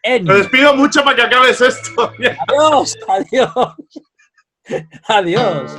Te despido mucho para que acabes esto. Adiós.